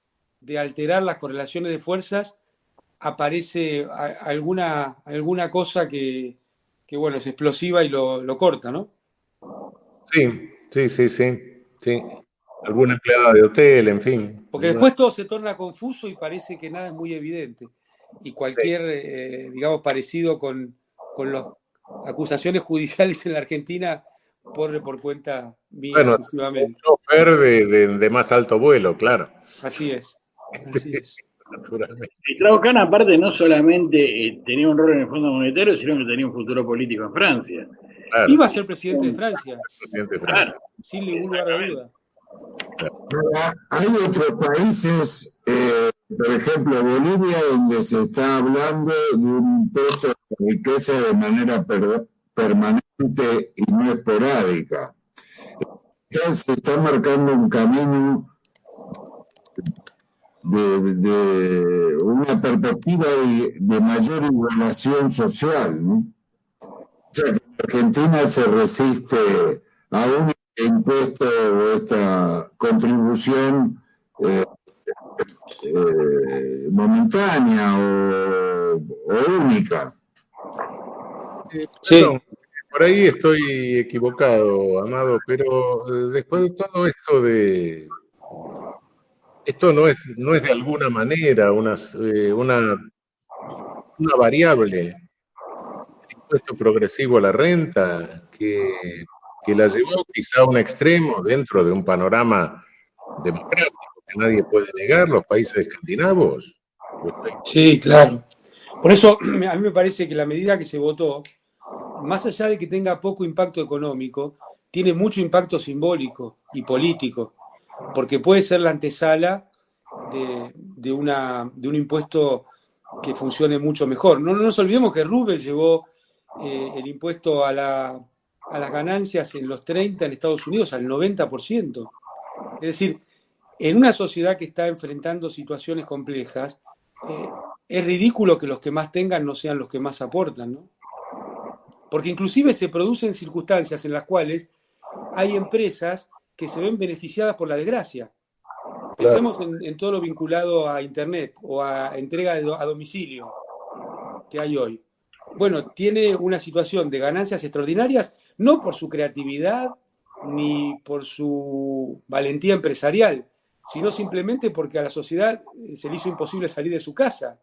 de alterar las correlaciones de fuerzas, aparece alguna cosa que, bueno, es explosiva y lo corta, ¿no? Sí. Alguna empleada de hotel, en fin. Porque después todo se torna confuso y parece que nada es muy evidente. Y cualquier, digamos, parecido con las acusaciones judiciales en la Argentina corre por cuenta mía Bueno, exclusivamente. un chofer de más alto vuelo, claro. Así es, así es. Naturalmente. Y Strauss-Kahn, aparte, no solamente tenía un rol en el Fondo Monetario, sino que tenía un futuro político en Francia. Claro, Iba a ser presidente de Francia, presidente de Francia. Claro, sin ningún lugar de duda. Hay otros países, por ejemplo Bolivia, donde se está hablando de un impuesto de riqueza de manera permanente y no esporádica. Ya se está marcando un camino de una perspectiva de mayor igualación social, ¿no? O sea, que Argentina se resiste a un impuesto o esta contribución momentánea o única. Sí. Perdón, por ahí estoy equivocado, Amado, pero después de todo esto no es de alguna manera una variable, el impuesto progresivo a la renta, que la llevó quizá a un extremo dentro de un panorama democrático que nadie puede negar, los países escandinavos. Sí, claro. Por eso a mí me parece que la medida que se votó, más allá de que tenga poco impacto económico, tiene mucho impacto simbólico y político, porque puede ser la antesala de un impuesto que funcione mucho mejor. No nos olvidemos que Roosevelt llevó el impuesto a las ganancias en los 30 en Estados Unidos al 90%. Es decir, en una sociedad que está enfrentando situaciones complejas, es ridículo que los que más tengan no sean los que más aportan, ¿no? Porque inclusive se producen circunstancias en las cuales hay empresas que se ven beneficiadas por la desgracia. Pensemos en todo lo vinculado a Internet o a entrega a domicilio que hay hoy. Bueno, tiene una situación de ganancias extraordinarias, no por su creatividad ni por su valentía empresarial, sino simplemente porque a la sociedad se le hizo imposible salir de su casa.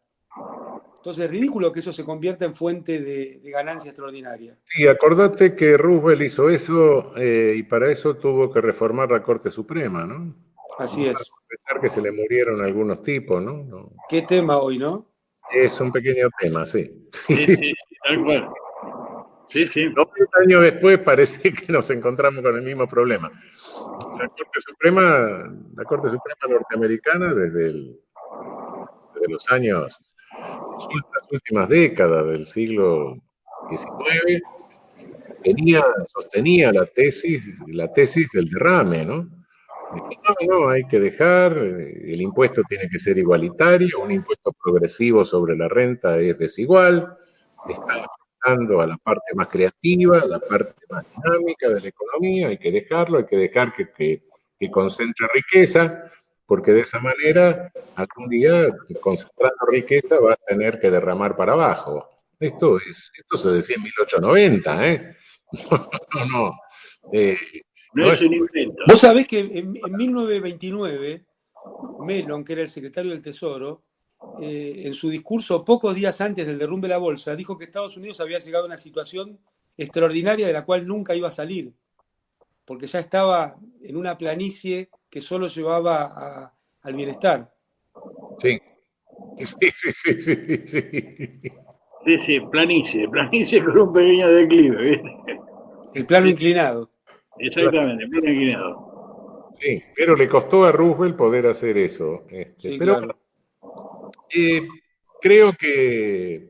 Entonces es ridículo que eso se convierta en fuente de ganancia extraordinaria. Sí, acordate que Roosevelt hizo eso y para eso tuvo que reformar la Corte Suprema, ¿no? Así es. Pensar que se le murieron algunos tipos, ¿no? Qué tema hoy, ¿no? Es un pequeño tema, sí. sí, tal cual. Sí. 90 años después parece que nos encontramos con el mismo problema. La Corte Suprema norteamericana desde los años, las últimas décadas del siglo XIX, sostenía la tesis del derrame, ¿no? De que no, hay que dejar, el impuesto tiene que ser igualitario, un impuesto progresivo sobre la renta es desigual, está afectando a la parte más creativa, a la parte más dinámica de la economía, hay que dejarlo, hay que dejar que concentre riqueza, porque de esa manera, algún día, concentrando riqueza, va a tener que derramar para abajo. Esto se decía en 1890, ¿eh? No. No es un invento. Vos sabés que en 1929, Mellon, que era el secretario del Tesoro, en su discurso pocos días antes del derrumbe de la bolsa, dijo que Estados Unidos había llegado a una situación extraordinaria de la cual nunca iba a salir, porque ya estaba en una planicie que solo llevaba al bienestar. Sí. Sí, sí, sí, sí, sí. Sí, sí, planicie con un pequeño declive, ¿viste? El plano inclinado. Exactamente, plano inclinado. Sí, pero le costó a Roosevelt poder hacer eso. Sí, Pero claro. bueno, creo que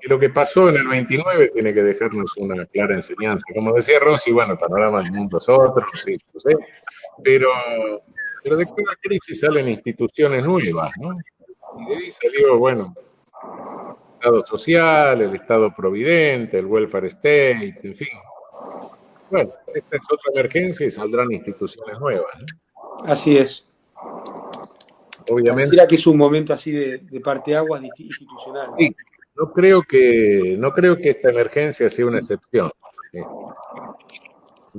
lo que pasó en el 29 tiene que dejarnos una clara enseñanza. Como decía Rossi, bueno, el panorama del mundo es otro, sí, lo sé, pero, pero de cada crisis salen instituciones nuevas, ¿no? Y de ahí salió, bueno, el Estado social, el Estado providente, el welfare state, en fin. Bueno, esta es otra emergencia y saldrán instituciones nuevas, ¿no? Así es. Obviamente, Pareciera que es un momento así de parteaguas institucional. sí, no creo que esta emergencia sea una excepción. Eh,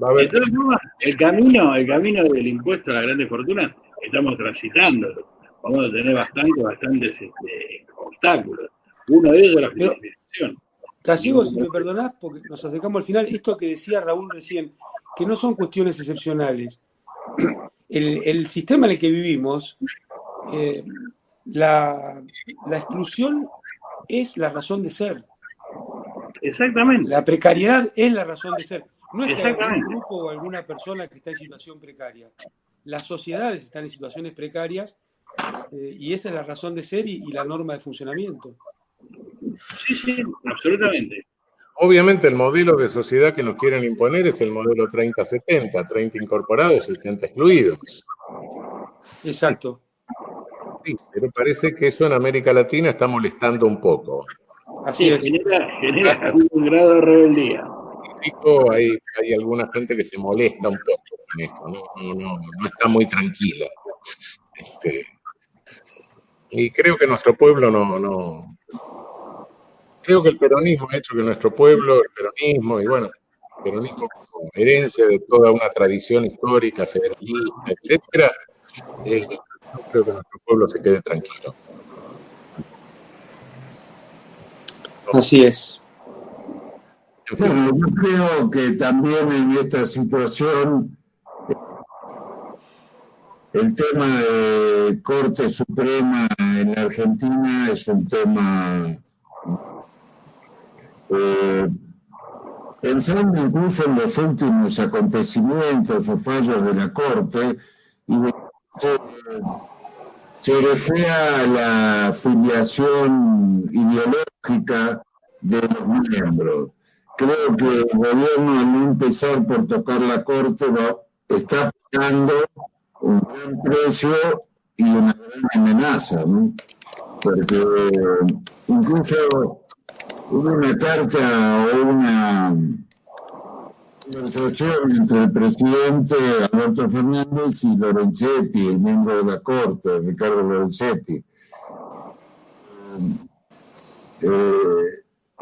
Va a De haber todas formas, el camino del impuesto a las grandes fortunas, estamos transitándolo. Vamos a tener bastantes obstáculos. Uno de ellos es la Pero, financiación. Gallego, si me perdonás, porque nos acercamos al final, esto que decía Raúl recién, que no son cuestiones excepcionales. El sistema en el que vivimos, eh, la exclusión es la razón de ser. Exactamente, La precariedad es la razón de ser. No es que hay algún exactamente. grupo o alguna persona que está en situación precaria. Las sociedades están en situaciones precarias y esa es la razón de ser y la norma de funcionamiento. Sí, sí, absolutamente. Obviamente el modelo de sociedad que nos quieren imponer es el modelo 30-70, 30 incorporados, 70 excluidos. Exacto. Sí, pero parece que eso en América Latina está molestando un poco. Así Sí, es. genera un grado de rebeldía. Hay alguna gente que se molesta un poco con esto, no está muy tranquila. Este, y creo que nuestro pueblo creo que el peronismo ha hecho que nuestro pueblo, el peronismo, y bueno, el peronismo como herencia de toda una tradición histórica, federalista, etcétera, no creo que nuestro pueblo se quede tranquilo. Así es. Bueno, yo creo que también en esta situación el tema de Corte Suprema en la Argentina es un tema, pensando incluso en los últimos acontecimientos o fallos de la Corte, y se orejea la filiación ideológica de los miembros. Creo que el gobierno, al no empezar por tocar la Corte, está pagando un gran precio y una gran amenaza, ¿no? Porque incluso hubo una carta o una conversación entre el presidente Alberto Fernández y Lorenzetti, el miembro de la Corte, Ricardo Lorenzetti.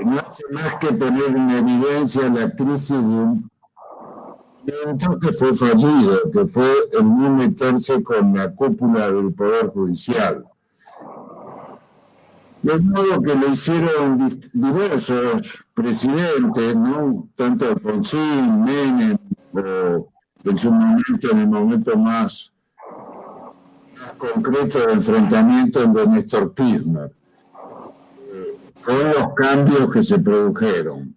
No hace más que poner en evidencia la crisis de un evento que fue fallido, que fue el no meterse con la cúpula del Poder Judicial. De modo que lo hicieron diversos presidentes, ¿no? Tanto Alfonsín, Menem, o en su momento, en el momento más concreto de enfrentamiento, el de Néstor Kirchner, con los cambios que se produjeron.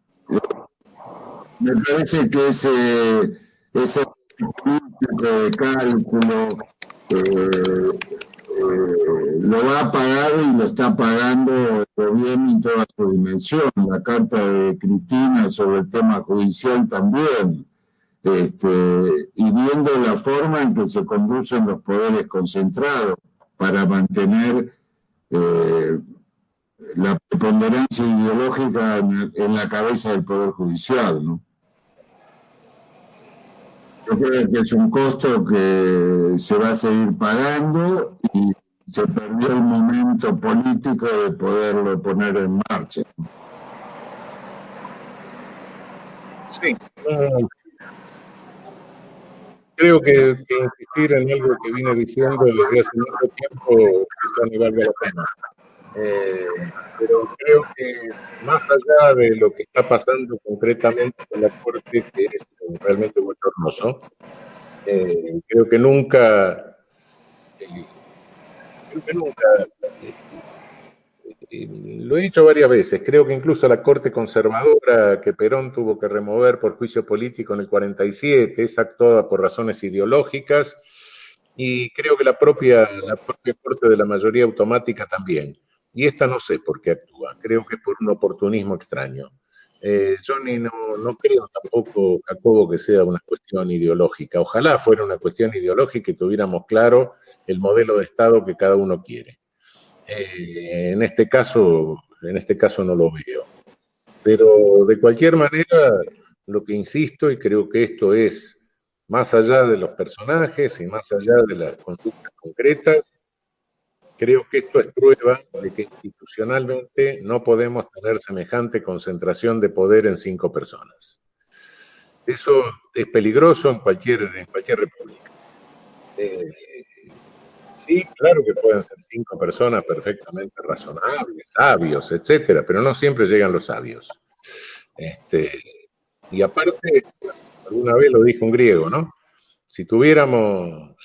Me parece que ese político de cálculo lo va a pagar y lo está pagando el gobierno en toda su dimensión. La carta de Cristina sobre el tema judicial también. Y viendo la forma en que se conducen los poderes concentrados para mantener la preponderancia ideológica en la cabeza del Poder Judicial, ¿no? Yo creo que es un costo que se va a seguir pagando y se perdió el momento político de poderlo poner en marcha. Sí, creo que insistir en algo que vine diciendo desde hace mucho tiempo quizá no valga la pena. Pero creo que más allá de lo que está pasando concretamente con la Corte, que es realmente bochornoso, creo que nunca creo que nunca. Lo he dicho varias veces, creo que incluso la Corte Conservadora que Perón tuvo que remover por juicio político en el 47 es actuada por razones ideológicas, y creo que la propia Corte de la mayoría automática también. Y esta no sé por qué actúa, creo que es por un oportunismo extraño. Yo no creo tampoco, Jacobo, que sea una cuestión ideológica. Ojalá fuera una cuestión ideológica y tuviéramos claro el modelo de Estado que cada uno quiere. En este caso no lo veo. Pero de cualquier manera, lo que insisto, y creo que esto es más allá de los personajes y más allá de las conductas concretas, creo que esto es prueba de que institucionalmente no podemos tener semejante concentración de poder en 5 personas. Eso es peligroso en cualquier república. Sí, claro que pueden ser 5 personas perfectamente razonables, sabios, etcétera, pero no siempre llegan los sabios. Y aparte, alguna vez lo dijo un griego, ¿no? Si tuviéramos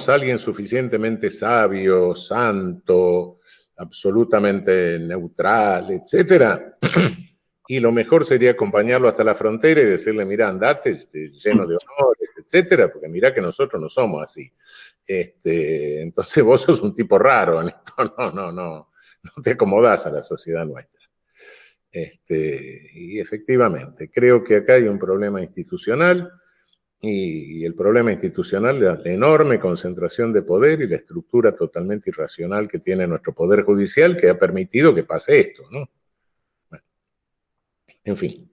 a alguien suficientemente sabio, santo, absolutamente neutral, etcétera, y lo mejor sería acompañarlo hasta la frontera y decirle, mira, andate, lleno de honores, etcétera, porque mira que nosotros no somos así. Entonces vos sos un tipo raro en esto, no te acomodás a la sociedad nuestra. Y efectivamente, creo que acá hay un problema institucional, y el problema institucional es la enorme concentración de poder y la estructura totalmente irracional que tiene nuestro Poder Judicial, que ha permitido que pase esto, ¿no? Bueno, en fin,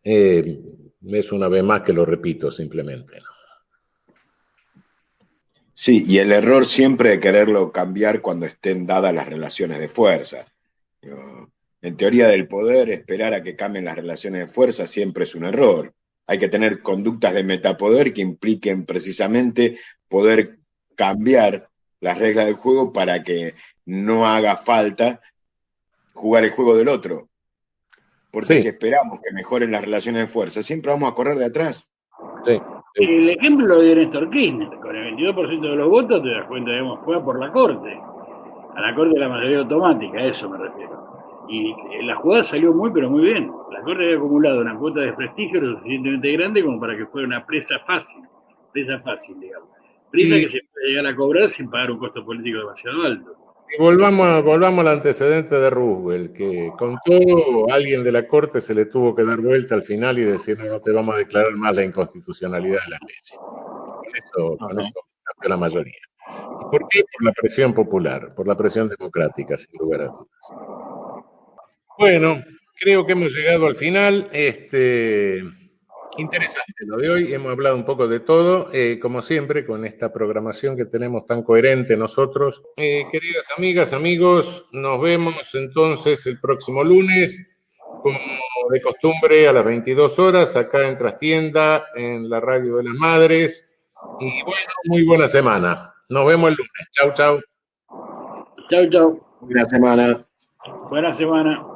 es una vez más que lo repito simplemente, ¿no? Sí, y el error siempre de quererlo cambiar cuando estén dadas las relaciones de fuerza. En teoría del poder, esperar a que cambien las relaciones de fuerza siempre es un error. Hay que tener conductas de metapoder que impliquen precisamente poder cambiar las reglas del juego para que no haga falta jugar el juego del otro. Porque Sí. si esperamos que mejoren las relaciones de fuerza, siempre vamos a correr de atrás. Sí. El ejemplo de Néstor Kirchner, con el 22% de los votos, te das cuenta, digamos, juega por la Corte. A la Corte de la mayoría automática, a eso me refiero. Y la jugada salió muy, pero muy bien. La Corte había acumulado una cuota de prestigio lo suficientemente grande como para que fuera una presa fácil, digamos. Presa que se puede llegar a cobrar sin pagar un costo político demasiado alto. Y volvamos al antecedente de Roosevelt, que con todo alguien de la Corte se le tuvo que dar vuelta al final y decir, no te vamos a declarar más la inconstitucionalidad de las leyes. Con eso cambió la mayoría. ¿Y por qué? Por la presión popular, por la presión democrática, sin lugar a dudas. Bueno, creo que hemos llegado al final. Interesante lo de hoy, hemos hablado un poco de todo, como siempre, con esta programación que tenemos tan coherente nosotros. Queridas amigas, amigos, nos vemos entonces el próximo lunes, como de costumbre, a las 22 horas, acá en Trastienda, en la Radio de las Madres. Y bueno, muy buena semana. Nos vemos el lunes. Chau, chau. Chau, chau. Buena semana. Buena semana.